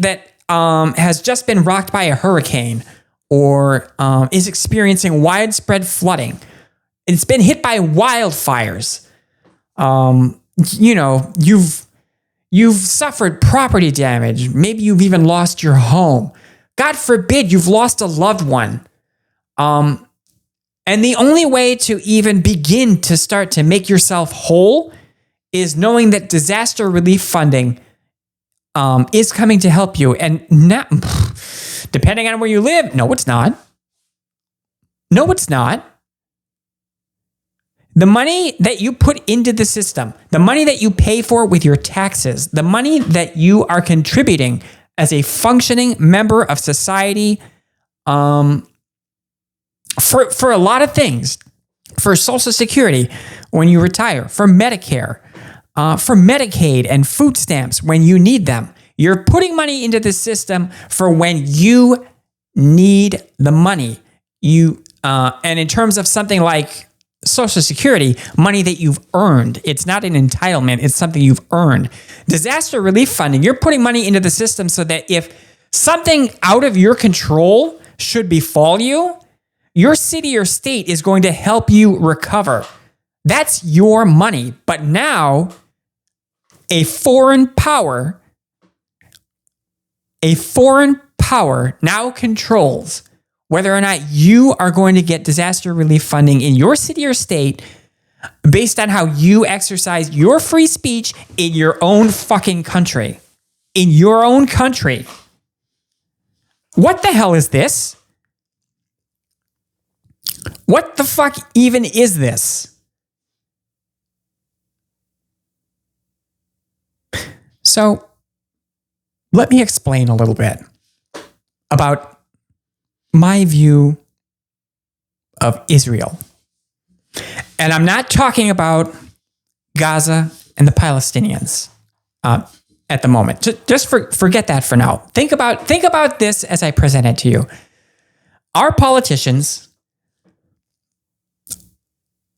that has just been rocked by a hurricane, or is experiencing widespread flooding. It's been hit by wildfires. You've suffered property damage. Maybe you've even lost your home. God forbid you've lost a loved one. And the only way to even begin to start to make yourself whole is knowing that disaster relief funding is coming to help you. And now, depending on where you live, no, it's not. No, it's not. The money that you put into the system, the money that you pay for with your taxes, the money that you are contributing as a functioning member of society, for a lot of things, for Social Security when you retire, for Medicare, for Medicaid and food stamps when you need them. You're putting money into the system for when you need the money. And in terms of something like Social Security, money that you've earned. It's not an entitlement. It's something you've earned. Disaster relief funding, you're putting money into the system so that if something out of your control should befall you, your city or state is going to help you recover. That's your money. But now, a foreign power now controls whether or not you are going to get disaster relief funding in your city or state based on how you exercise your free speech in your own fucking country. In your own country. What the hell is this? What the fuck even is this? So, let me explain a little bit about my view of Israel. And I'm not talking about Gaza and the Palestinians at the moment. Just forget that for now. Think about this as I present it to you. Our politicians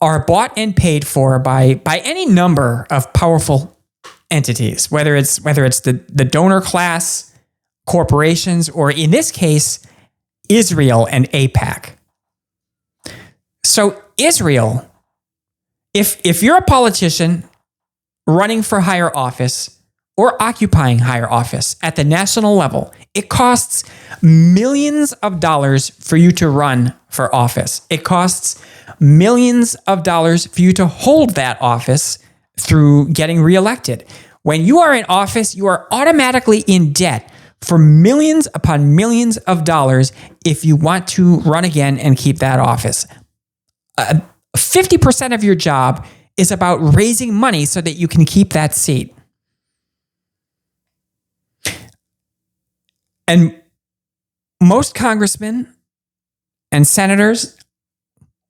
are bought and paid for by any number of powerful entities, whether it's the donor class, corporations, or in this case, Israel and AIPAC. So Israel, if you're a politician running for higher office or occupying higher office at the national level, it costs millions of dollars for you to run for office. It costs millions of dollars for you to hold that office through getting reelected. When you are in office, you are automatically in debt for millions upon millions of dollars if you want to run again and keep that office. 50% of your job is about raising money so that you can keep that seat. And most congressmen and senators,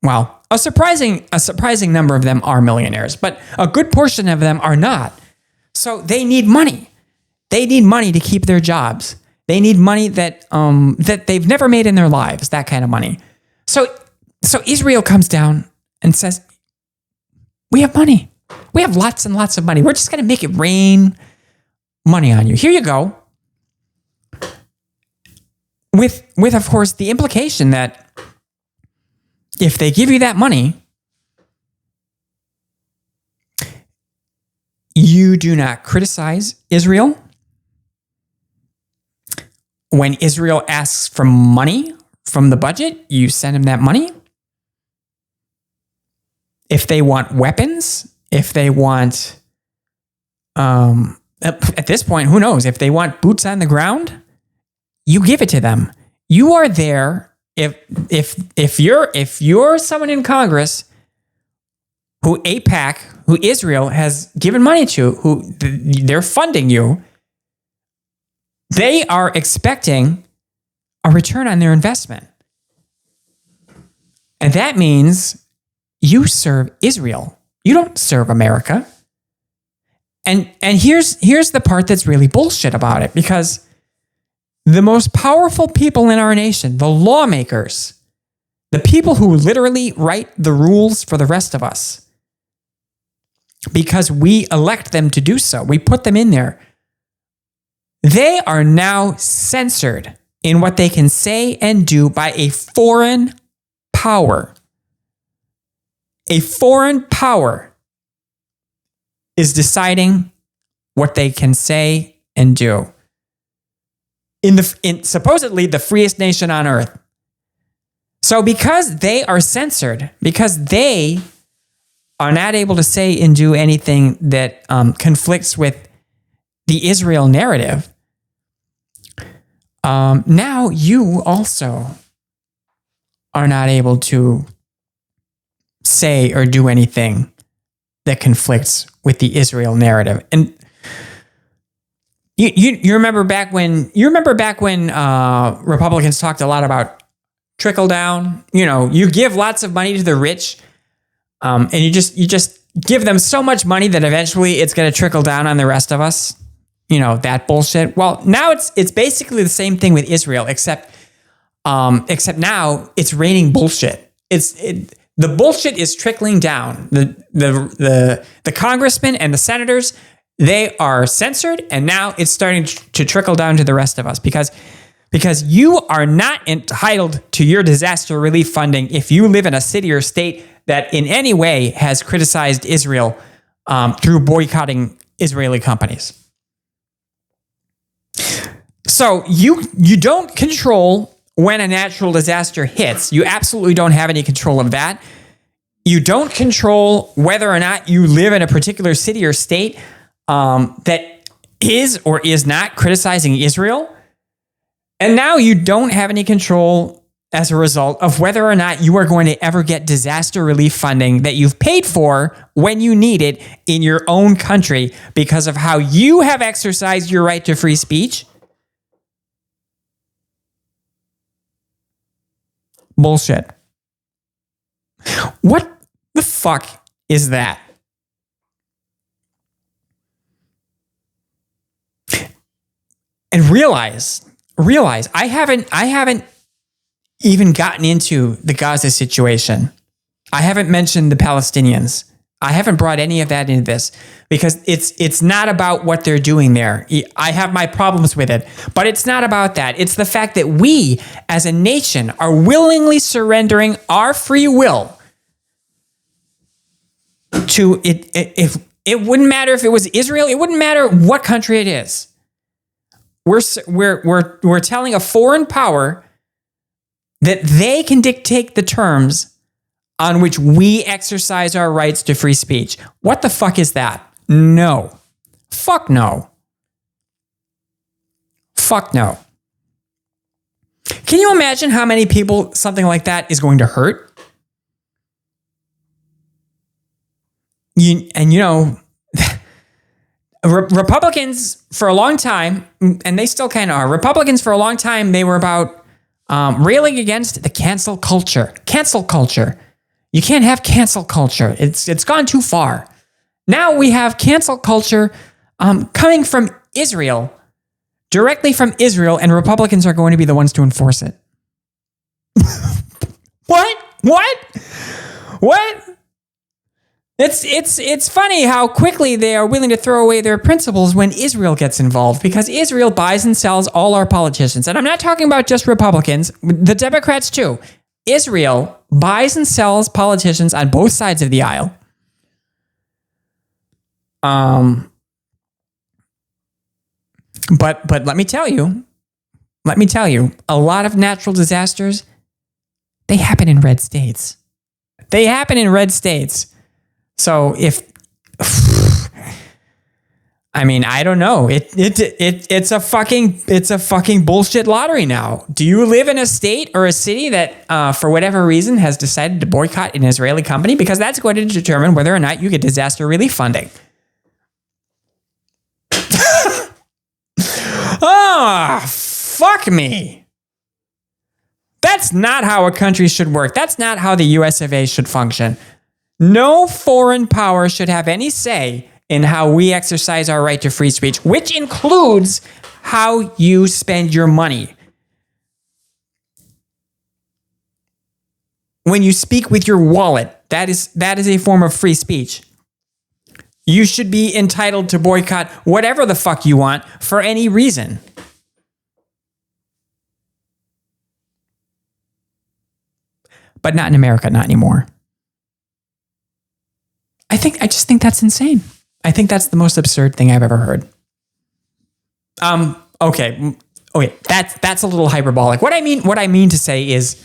well, a surprising number of them are millionaires, but a good portion of them are not. So they need money. They need money to keep their jobs. They need money that they've never made in their lives, that kind of money. So Israel comes down and says, we have money. We have lots and lots of money. We're just going to make it rain money on you. Here you go. With of course, the implication that if they give you that money, you do not criticize Israel. When Israel asks for money from the budget, you send them that money. If they want weapons, if they want, at this point, who knows? If they want boots on the ground, you give it to them. You are there. If you're someone in Congress who AIPAC, who Israel has given money to, who they're funding you, they are expecting a return on their investment. And that means you serve Israel. You don't serve America. And here's the part that's really bullshit about it, because the most powerful people in our nation, the lawmakers, the people who literally write the rules for the rest of us, because we elect them to do so, we put them in there, they are now censored in what they can say and do by a foreign power. a foreign power is deciding what they can say and do in supposedly the freest nation on earth. So because they are censored, because they are not able to say and do anything that conflicts with the Israel narrative, now you also are not able to say or do anything that conflicts with the Israel narrative. And you remember back when Republicans talked a lot about trickle down. You give lots of money to the rich, and you just give them so much money that eventually it's going to trickle down on the rest of us. That bullshit. Well, now it's basically the same thing with Israel, except now it's raining bullshit. The bullshit is trickling down. The congressmen and the senators, they are censored, and now it's starting to trickle down to the rest of us because you are not entitled to your disaster relief funding if you live in a city or state that in any way has criticized Israel through boycotting Israeli companies. So you don't control when a natural disaster hits. You absolutely don't have any control of that. You don't control whether or not you live in a particular city or state that is or is not criticizing Israel. And now you don't have any control as a result of whether or not you are going to ever get disaster relief funding that you've paid for when you need it in your own country because of how you have exercised your right to free speech. Bullshit. What the fuck is that? And realize, I haven't even gotten into the Gaza situation. I haven't mentioned the Palestinians. I haven't brought any of that into this because it's not about what they're doing there. I have my problems with it, but it's not about that. It's the fact that we as a nation are willingly surrendering our free will to it. If it wouldn't matter if it was Israel, it wouldn't matter what country it is. We're telling a foreign power that they can dictate the terms on which we exercise our rights to free speech. What the fuck is that? No. Fuck no. Fuck no. Can you imagine how many people something like that is going to hurt? Republicans for a long time, and they still kind of are, Republicans for a long time, they were about railing against the cancel culture. Cancel culture. You can't have cancel culture. It's gone too far. Now we have cancel culture coming from Israel, directly from Israel, and Republicans are going to be the ones to enforce it. What? It's funny how quickly they are willing to throw away their principles when Israel gets involved, because Israel buys and sells all our politicians. And I'm not talking about just Republicans, the Democrats too. Israel buys and sells politicians on both sides of the aisle. But let me tell you, a lot of natural disasters, they happen in red states. So I don't know. It's a fucking bullshit lottery now. Do you live in a state or a city that, for whatever reason, has decided to boycott an Israeli company? Because that's going to determine whether or not you get disaster relief funding. Fuck me. That's not how a country should work. That's not how the US of A should function. No foreign power should have any say in how we exercise our right to free speech, which includes how you spend your money. When you speak with your wallet, that is a form of free speech. You should be entitled to boycott whatever the fuck you want for any reason. But not in America, not anymore. I just think that's insane. I think that's the most absurd thing I've ever heard. Okay, that's a little hyperbolic. What I mean to say is,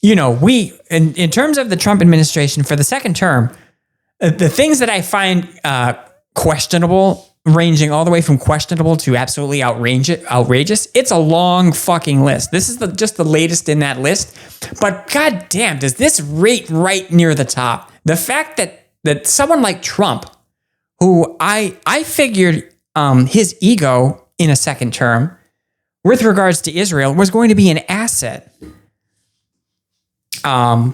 we in terms of the Trump administration for the second term, the things that I find questionable, ranging all the way from questionable to absolutely outrageous. It's a long fucking list. This is just the latest in that list. But goddamn, does this rate right near the top? The fact that someone like Trump, who I figured his ego in a second term with regards to Israel was going to be an asset. And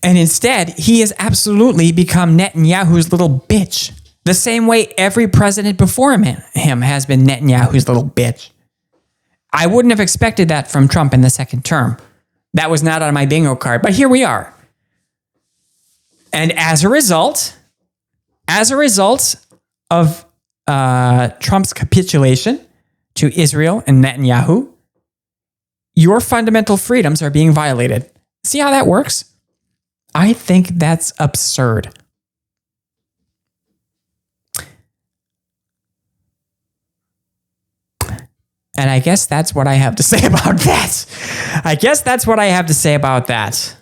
instead, he has absolutely become Netanyahu's little bitch. The same way every president before him has been Netanyahu's little bitch. I wouldn't have expected that from Trump in the second term. That was not on my bingo card, but here we are. And as a result of Trump's capitulation to Israel and Netanyahu, your fundamental freedoms are being violated. See how that works? I think that's absurd. And I guess that's what I have to say about that.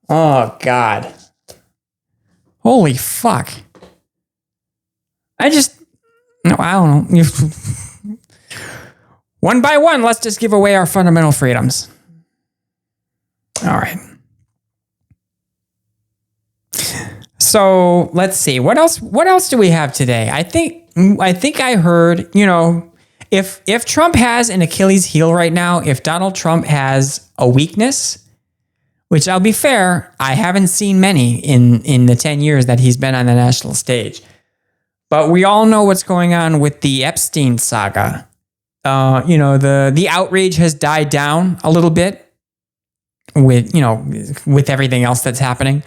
Oh, God. Holy fuck. I don't know. One by one, let's just give away our fundamental freedoms. All right. So let's see. What else do we have today? I think I heard, if Trump has an Achilles heel right now, if Donald Trump has a weakness, which I'll be fair, I haven't seen many in the 10 years that he's been on the national stage. But we all know what's going on with the Epstein saga. The outrage has died down a little bit with everything else that's happening,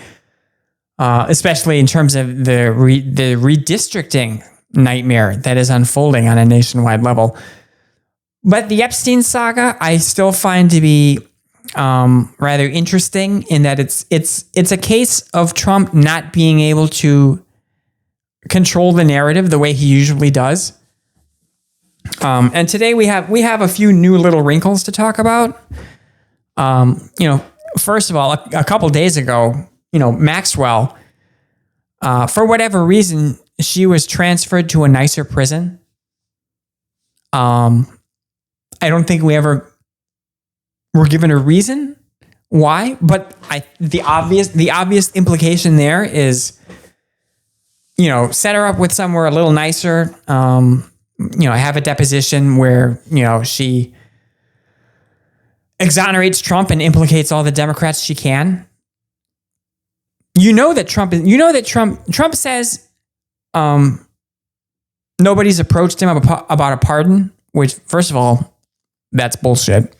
especially in terms of the redistricting nightmare that is unfolding on a nationwide level. But the Epstein saga, I still find to be rather interesting in that it's a case of Trump not being able to control the narrative the way he usually does. And today we have a few new little wrinkles to talk about. First of all, a couple days ago, Maxwell, for whatever reason, she was transferred to a nicer prison. I don't think we ever were given a reason why, but the obvious implication there is, set her up with somewhere a little nicer. Have a deposition where, she exonerates Trump and implicates all the Democrats she can. Trump says nobody's approached him about a pardon, which, first of all, that's bullshit.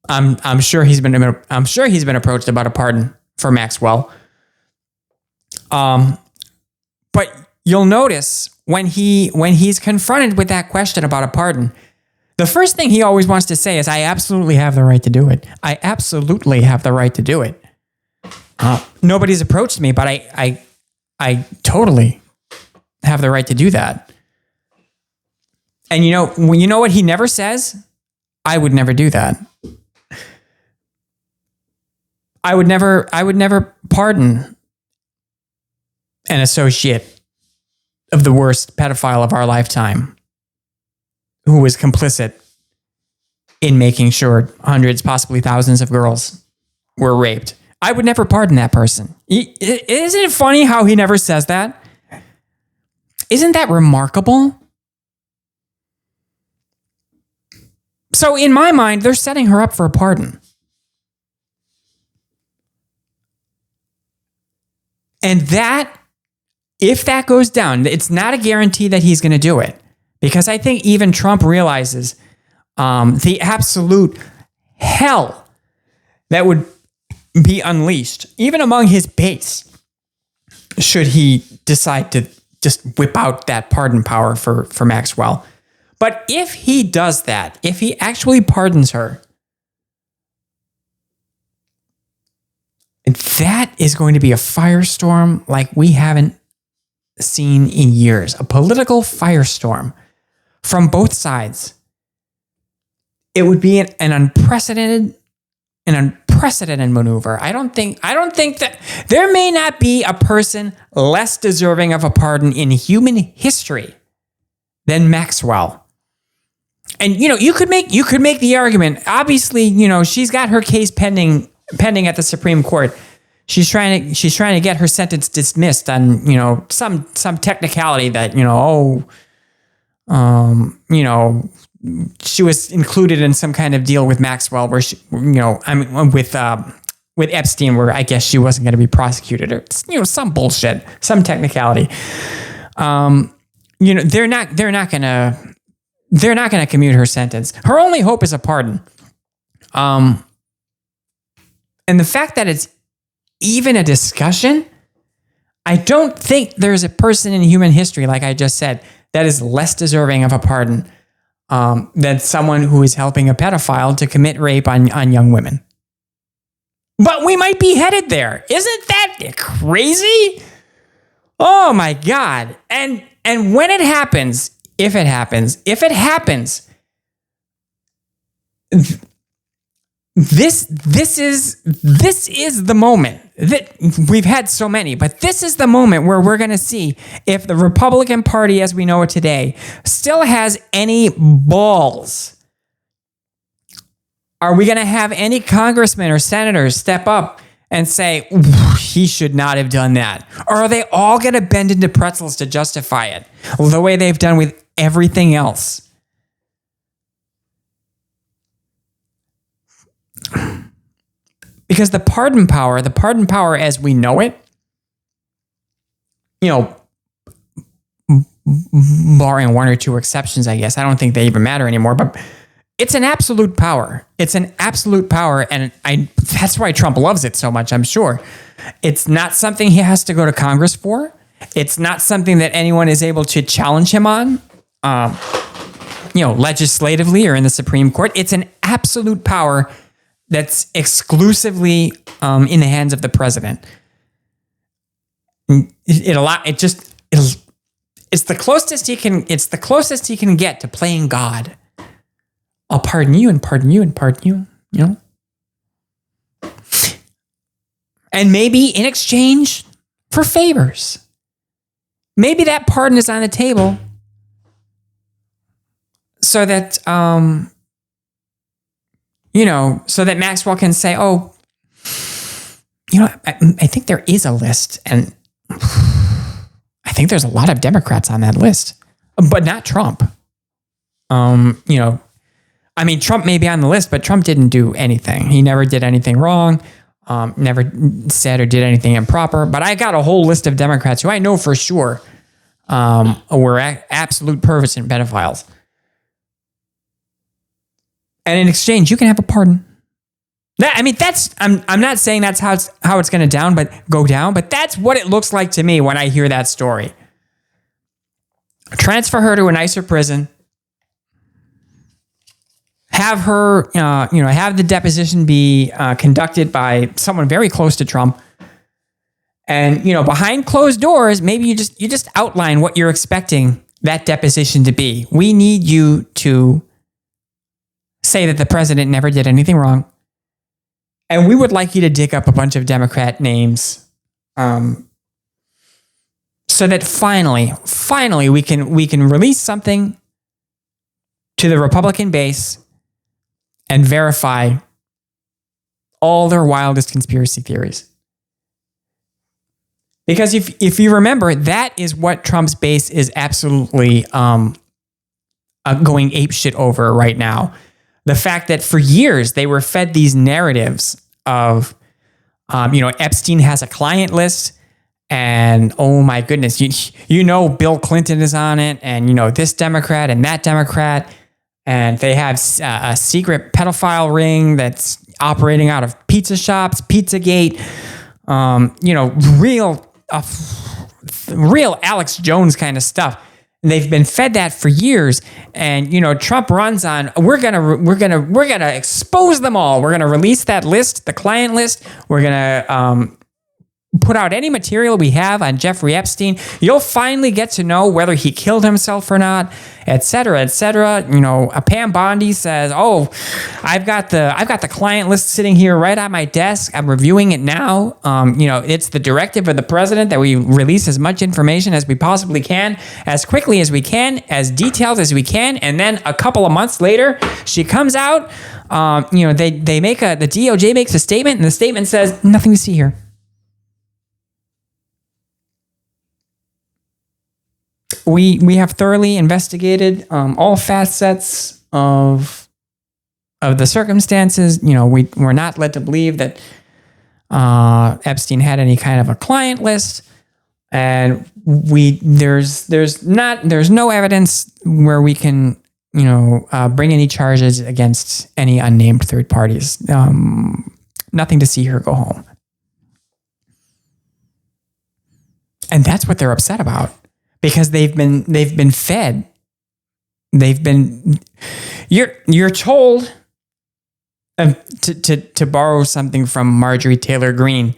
I'm sure he's been approached about a pardon for Maxwell. But you'll notice when he's confronted with that question about a pardon, the first thing he always wants to say is, "I absolutely have the right to do it. I absolutely have the right to do it. Nobody's approached me, but I totally have the right to do that." And you know what he never says? I would never do that. I would never pardon an associate of the worst pedophile of our lifetime who was complicit in making sure hundreds, possibly thousands of girls were raped. I would never pardon that person. Isn't it funny how he never says that? Isn't that remarkable? So in my mind, they're setting her up for a pardon. And if that goes down, it's not a guarantee that he's going to do it. Because I think even Trump realizes the absolute hell that would be unleashed, even among his base, should he decide to just whip out that pardon power for Maxwell. But if he does that, if he actually pardons her, that is going to be a firestorm like we haven't seen in years. A political firestorm from both sides. It would be an unprecedented maneuver. I don't think that there may not be a person less deserving of a pardon in human history than Maxwell. And you could make the argument. Obviously, she's got her case pending at the Supreme Court. She's trying to get her sentence dismissed on some technicality that she was included in some kind of deal with Maxwell where she, with Epstein, where I guess she wasn't going to be prosecuted, or some bullshit, some technicality. They're not going to commute her sentence. Her only hope is a pardon. And the fact that it's even a discussion, I don't think there's a person in human history, like I just said, that is less deserving of a pardon than someone who is helping a pedophile to commit rape on young women. But we might be headed there. Isn't that crazy? Oh my God. And when it happens, if it happens, this is the moment that we've had so many, but this is the moment where we're going to see if the Republican Party as we know it today still has any balls. Are we going to have any congressmen or senators step up and say, he should not have done that? Or are they all going to bend into pretzels to justify it the way they've done with everything else? Because the pardon power as we know it, barring one or two exceptions, I guess. I don't think they even matter anymore, but it's an absolute power. It's an absolute power, and that's why Trump loves it so much, I'm sure. It's not something he has to go to Congress for. It's not something that anyone is able to challenge him on, legislatively or in the Supreme Court. It's an absolute power that's exclusively in the hands of the president. It's the closest he can. It's the closest he can get to playing God. I'll pardon you and pardon you and pardon you. And maybe in exchange for favors. Maybe that pardon is on the table so that so that Maxwell can say, I think there is a list, and I think there's a lot of Democrats on that list, but not Trump. Trump may be on the list, but Trump didn't do anything. He never did anything wrong, never said or did anything improper. But I got a whole list of Democrats who I know for sure were absolute perverts and pedophiles. And in exchange, you can have a pardon. I'm not saying that's how it's going to go down, but that's what it looks like to me when I hear that story. Transfer her to a nicer prison. Have her, have the deposition be conducted by someone very close to Trump. And, behind closed doors, maybe you just outline what you're expecting that deposition to be. We need you to say that the president never did anything wrong. And we would like you to dig up a bunch of Democrat names so that finally we can release something to the Republican base and verify all their wildest conspiracy theories. Because if you remember, that is what Trump's base is absolutely going apeshit over right now. The fact that for years they were fed these narratives of, Epstein has a client list, and oh my goodness, Bill Clinton is on it, and this Democrat and that Democrat, and they have a secret pedophile ring that's operating out of pizza shops, Pizzagate, real Alex Jones kind of stuff. They've been fed that for years, and Trump runs on we're gonna expose them all. We're gonna release that list, the client list. We're gonna put out any material we have on Jeffrey Epstein. You'll finally get to know whether he killed himself or not, et cetera, et cetera. Pam Bondi says, "Oh, I've got the client list sitting here right on my desk. I'm reviewing it now. It's the directive of the president that we release as much information as we possibly can, as quickly as we can, as detailed as we can." And then a couple of months later, she comes out. The DOJ makes a statement, and the statement says, "Nothing to see here." We have thoroughly investigated all facets of the circumstances. We're not led to believe that Epstein had any kind of a client list, and there's no evidence where we can bring any charges against any unnamed third parties. Nothing to see here. Go home. And that's what they're upset about. Because they've been fed. You're told to borrow something from Marjorie Taylor Greene.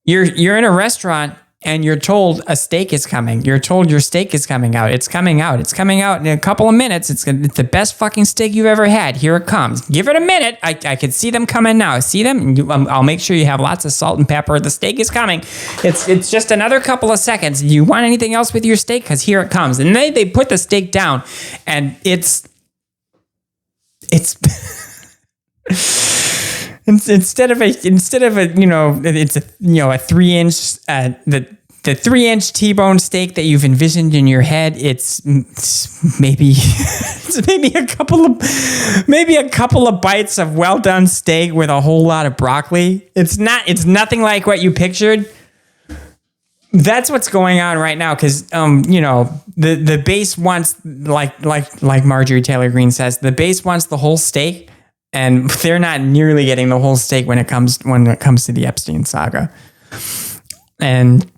You're in a restaurant and you're told a steak is coming. You're told your steak is coming out. It's coming out. It's coming out in a couple of minutes. It's the best fucking steak you've ever had. Here it comes. Give it a minute. I can see them coming now. See them? I'll make sure you have lots of salt and pepper. The steak is coming. It's just another couple of seconds. Do you want anything else with your steak? Because here it comes. And they put the steak down, and it's instead of a it's a 3-inch the 3-inch T-bone steak that you've envisioned in your head. It's maybe a couple of bites of well done steak with a whole lot of broccoli. It's nothing like what you pictured. That's what's going on right now, because the base wants, like Marjorie Taylor Greene says, the base wants the whole steak. And they're not nearly getting the whole steak when it comes to the Epstein saga. And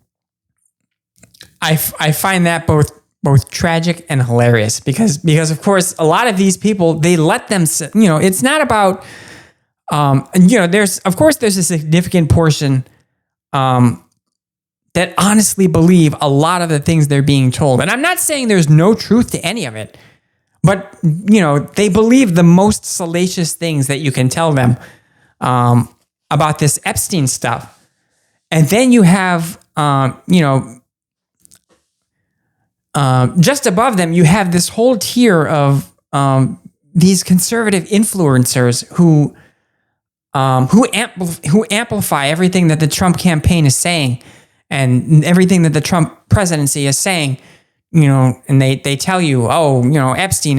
I find that both tragic and hilarious because of course a lot of these people, they let them, it's not about there's a significant portion that honestly believe a lot of the things they're being told. And I'm not saying there's no truth to any of it. But, they believe the most salacious things that you can tell them about this Epstein stuff. And then you have, just above them, you have this whole tier of these conservative influencers who amplify everything that the Trump campaign is saying and everything that the Trump presidency is saying. And they tell you, Epstein.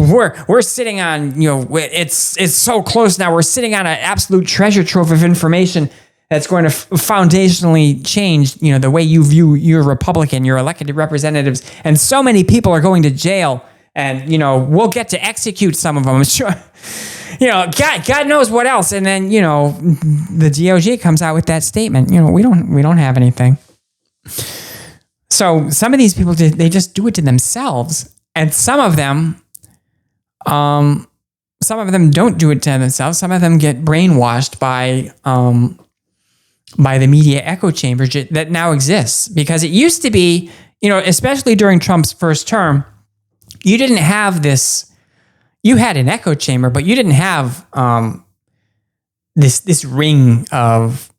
We're sitting on, it's so close now. We're sitting on an absolute treasure trove of information that's going to foundationally change, the way you view your Republican, your elected representatives. And so many people are going to jail, and we'll get to execute some of them. Sure. God knows what else. And then the DOJ comes out with that statement. We don't have anything. So some of these people, they just do it to themselves, and some of them don't do it to themselves. Some of them get brainwashed by the media echo chamber that now exists, because it used to be, especially during Trump's first term, you didn't have this. You had an echo chamber, but you didn't have this ring of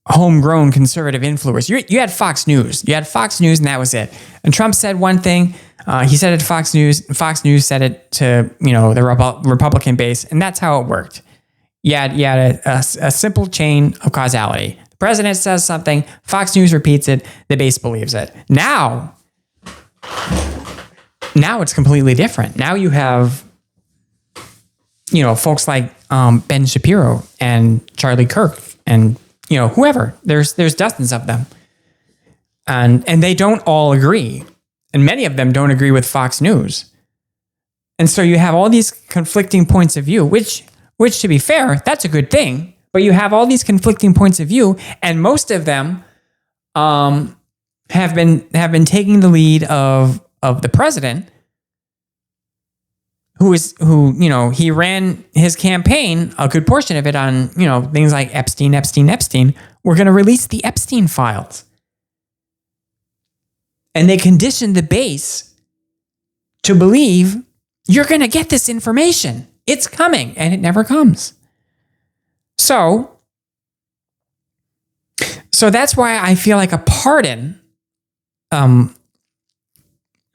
homegrown conservative influencers. You had Fox News. You had Fox News, and that was it. And Trump said one thing. He said it to Fox News. Fox News said it to the Republican base, and that's how it worked. You had a simple chain of causality. The president says something, Fox News repeats it, the base believes it. Now it's completely different. Now you have folks like Ben Shapiro and Charlie Kirk and whoever. There's dozens of them. And they don't all agree. And many of them don't agree with Fox News. And so you have all these conflicting points of view, which to be fair, that's a good thing. But you have all these conflicting points of view, and most of them have been taking the lead of the president, who he ran his campaign, a good portion of it, on things like Epstein. We're going to release the Epstein files, and they conditioned the base to believe you're going to get this information. It's coming, and it never comes. So that's why I feel like a pardon,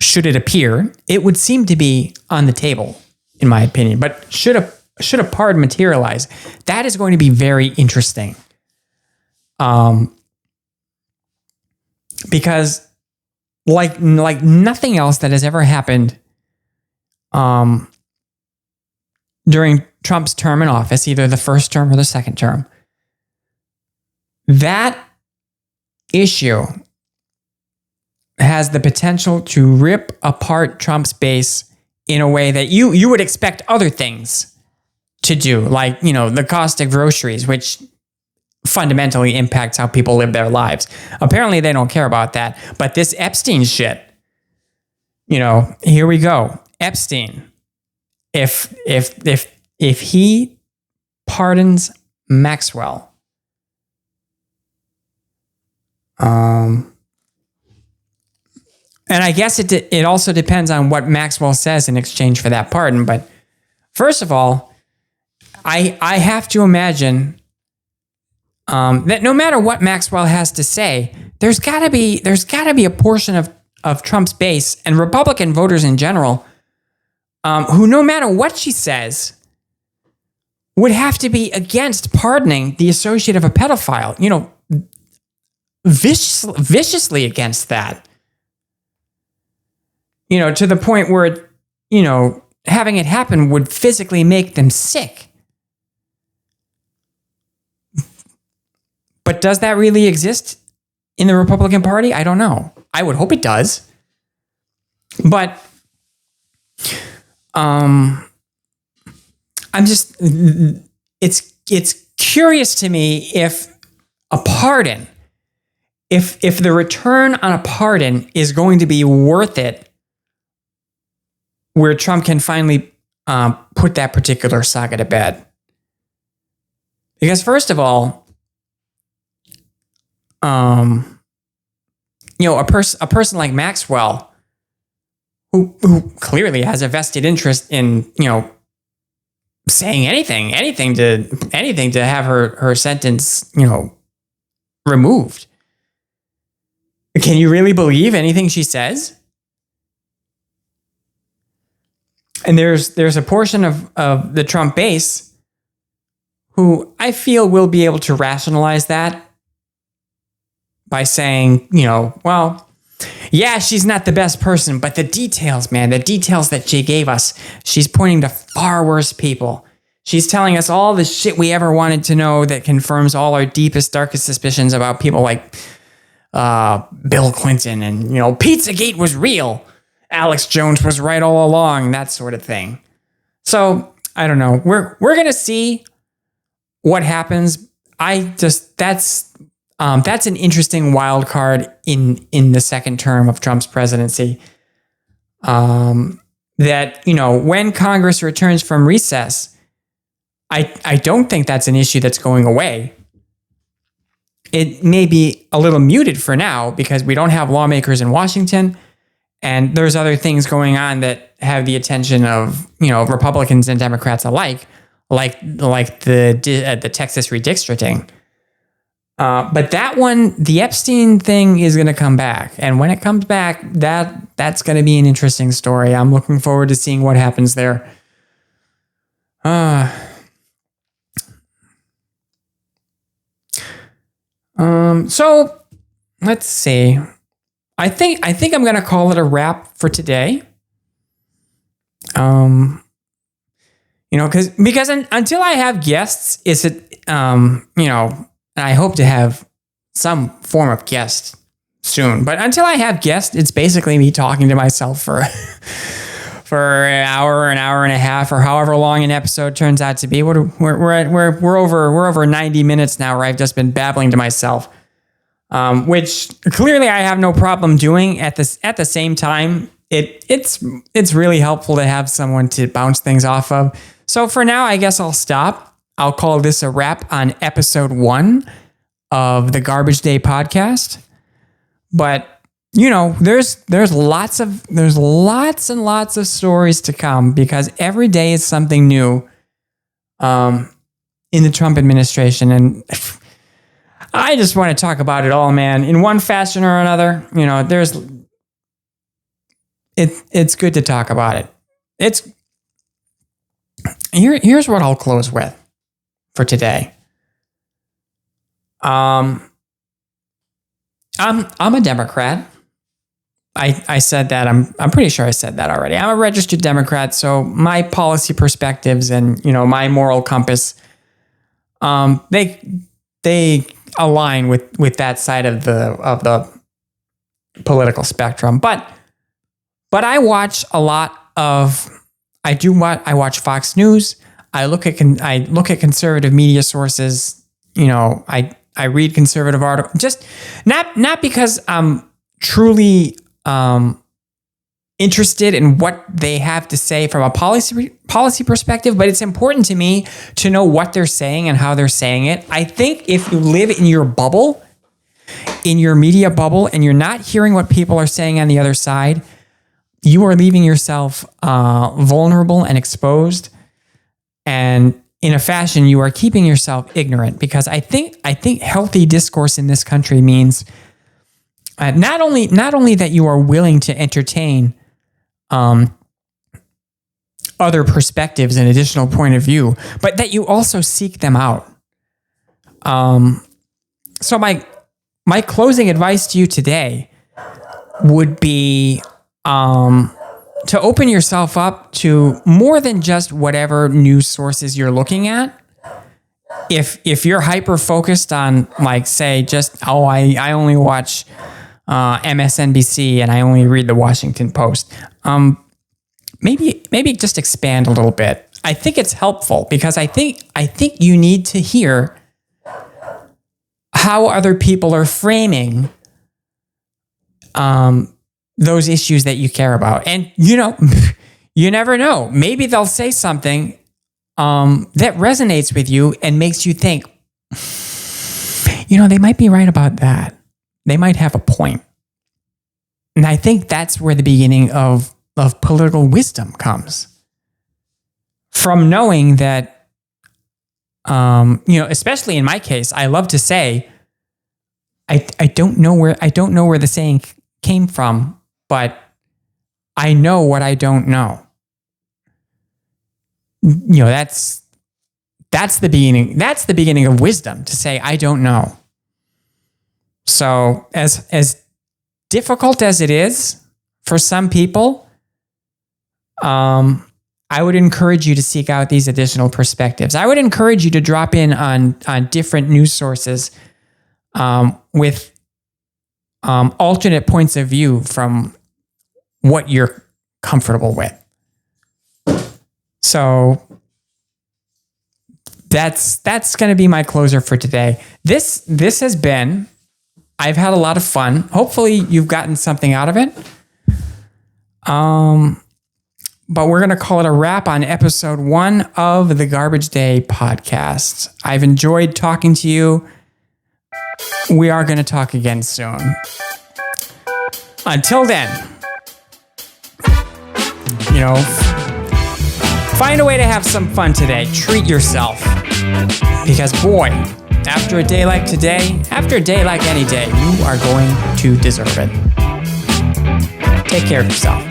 should it appear, it would seem to be on the table, in my opinion. But should a pardon materialize, that is going to be very interesting. Because like nothing else that has ever happened during Trump's term in office, either the first term or the second term, that issue has the potential to rip apart Trump's base in a way that you would expect other things to do, like, the cost of groceries, which fundamentally impacts how people live their lives. Apparently they don't care about that. But this Epstein shit, here we go. Epstein, if he pardons Maxwell, and I guess it also depends on what Maxwell says in exchange for that pardon. But first of all, I have to imagine that no matter what Maxwell has to say, there's got to be a portion of Trump's base and Republican voters in general who, no matter what she says, would have to be against pardoning the associate of a pedophile. Viciously against that. To the point where, having it happen would physically make them sick. But does that really exist in the Republican Party? I don't know. I would hope it does. But I'm just, it's curious to me if a pardon, if the return on a pardon is going to be worth it, where Trump can finally put that particular saga to bed. Because first of all, a person like Maxwell, who clearly has a vested interest in, saying anything to have her sentence, removed. Can you really believe anything she says? And there's a portion of the Trump base who I feel will be able to rationalize that by saying, well, yeah, she's not the best person, but the details, man, the details that she gave us, she's pointing to far worse people. She's telling us all the shit we ever wanted to know that confirms all our deepest, darkest suspicions about people like Bill Clinton and, Pizzagate was real. Alex Jones was right all along, that sort of thing. So, I don't know. We're going to see what happens. That's an interesting wild card in the second term of Trump's presidency. That, when Congress returns from recess, I don't think that's an issue that's going away. It may be a little muted for now because we don't have lawmakers in Washington, and there's other things going on that have the attention of, Republicans and Democrats alike, like the Texas redistricting. But that one, the Epstein thing, is going to come back. And when it comes back, that's going to be an interesting story. I'm looking forward to seeing what happens there. So let's see. I think I'm going to call it a wrap for today. Because until I have guests, and I hope to have some form of guest soon. But until I have guests, it's basically me talking to myself for for an hour and a half, or however long an episode turns out to be. We're over 90 minutes now, where I've just been babbling to myself, which clearly I have no problem doing. At the same time, it's really helpful to have someone to bounce things off of. So for now, I guess I'll stop. I'll call this a wrap on episode 1 of the Garbage Day podcast. But there's lots and lots of stories to come, because every day is something new in the Trump administration. And I just want to talk about it all, man, in one fashion or another. It's good to talk about it. Here's what I'll close with for today. I'm a Democrat. I said that. I'm pretty sure I said that already. I'm a registered Democrat, so my policy perspectives and my moral compass, they align with that side of the political spectrum. But I watch a lot of. I watch Fox News. I look at conservative media sources. I read conservative articles. Just not because I'm truly interested in what they have to say from a policy perspective, but it's important to me to know what they're saying and how they're saying it. I think if you live in your bubble, in your media bubble, and you're not hearing what people are saying on the other side, you are leaving yourself vulnerable and exposed. And in a fashion, you are keeping yourself ignorant, because I think healthy discourse in this country means not only that you are willing to entertain other perspectives and additional point of view, but that you also seek them out. So my closing advice to you today would be to open yourself up to more than just whatever news sources you're looking at. If you're hyper focused on, like, say, I only watch MSNBC and I only read the Washington Post, maybe just expand a little bit. I think it's helpful, because I think you need to hear how other people are framing those issues that you care about. And, you never know. Maybe they'll say something that resonates with you and makes you think, they might be right about that. They might have a point. And I think that's where the beginning of political wisdom comes. From knowing that, especially in my case, I love to say, I don't know where the saying came from, but I know what I don't know. That's the beginning. That's the beginning of wisdom, to say, I don't know. So as difficult as it is for some people, I would encourage you to seek out these additional perspectives. I would encourage you to drop in on different news sources with alternate points of view from what you're comfortable with. So that's going to be my closer for today. This has been, I've had a lot of fun. Hopefully you've gotten something out of it. But we're going to call it a wrap on episode 1 of the Garbage Day podcast. I've enjoyed talking to you. We are going to talk again soon. Until then, find a way to have some fun today. Treat yourself. Because boy, after a day like today, after a day like any day, you are going to deserve it. Take care of yourself.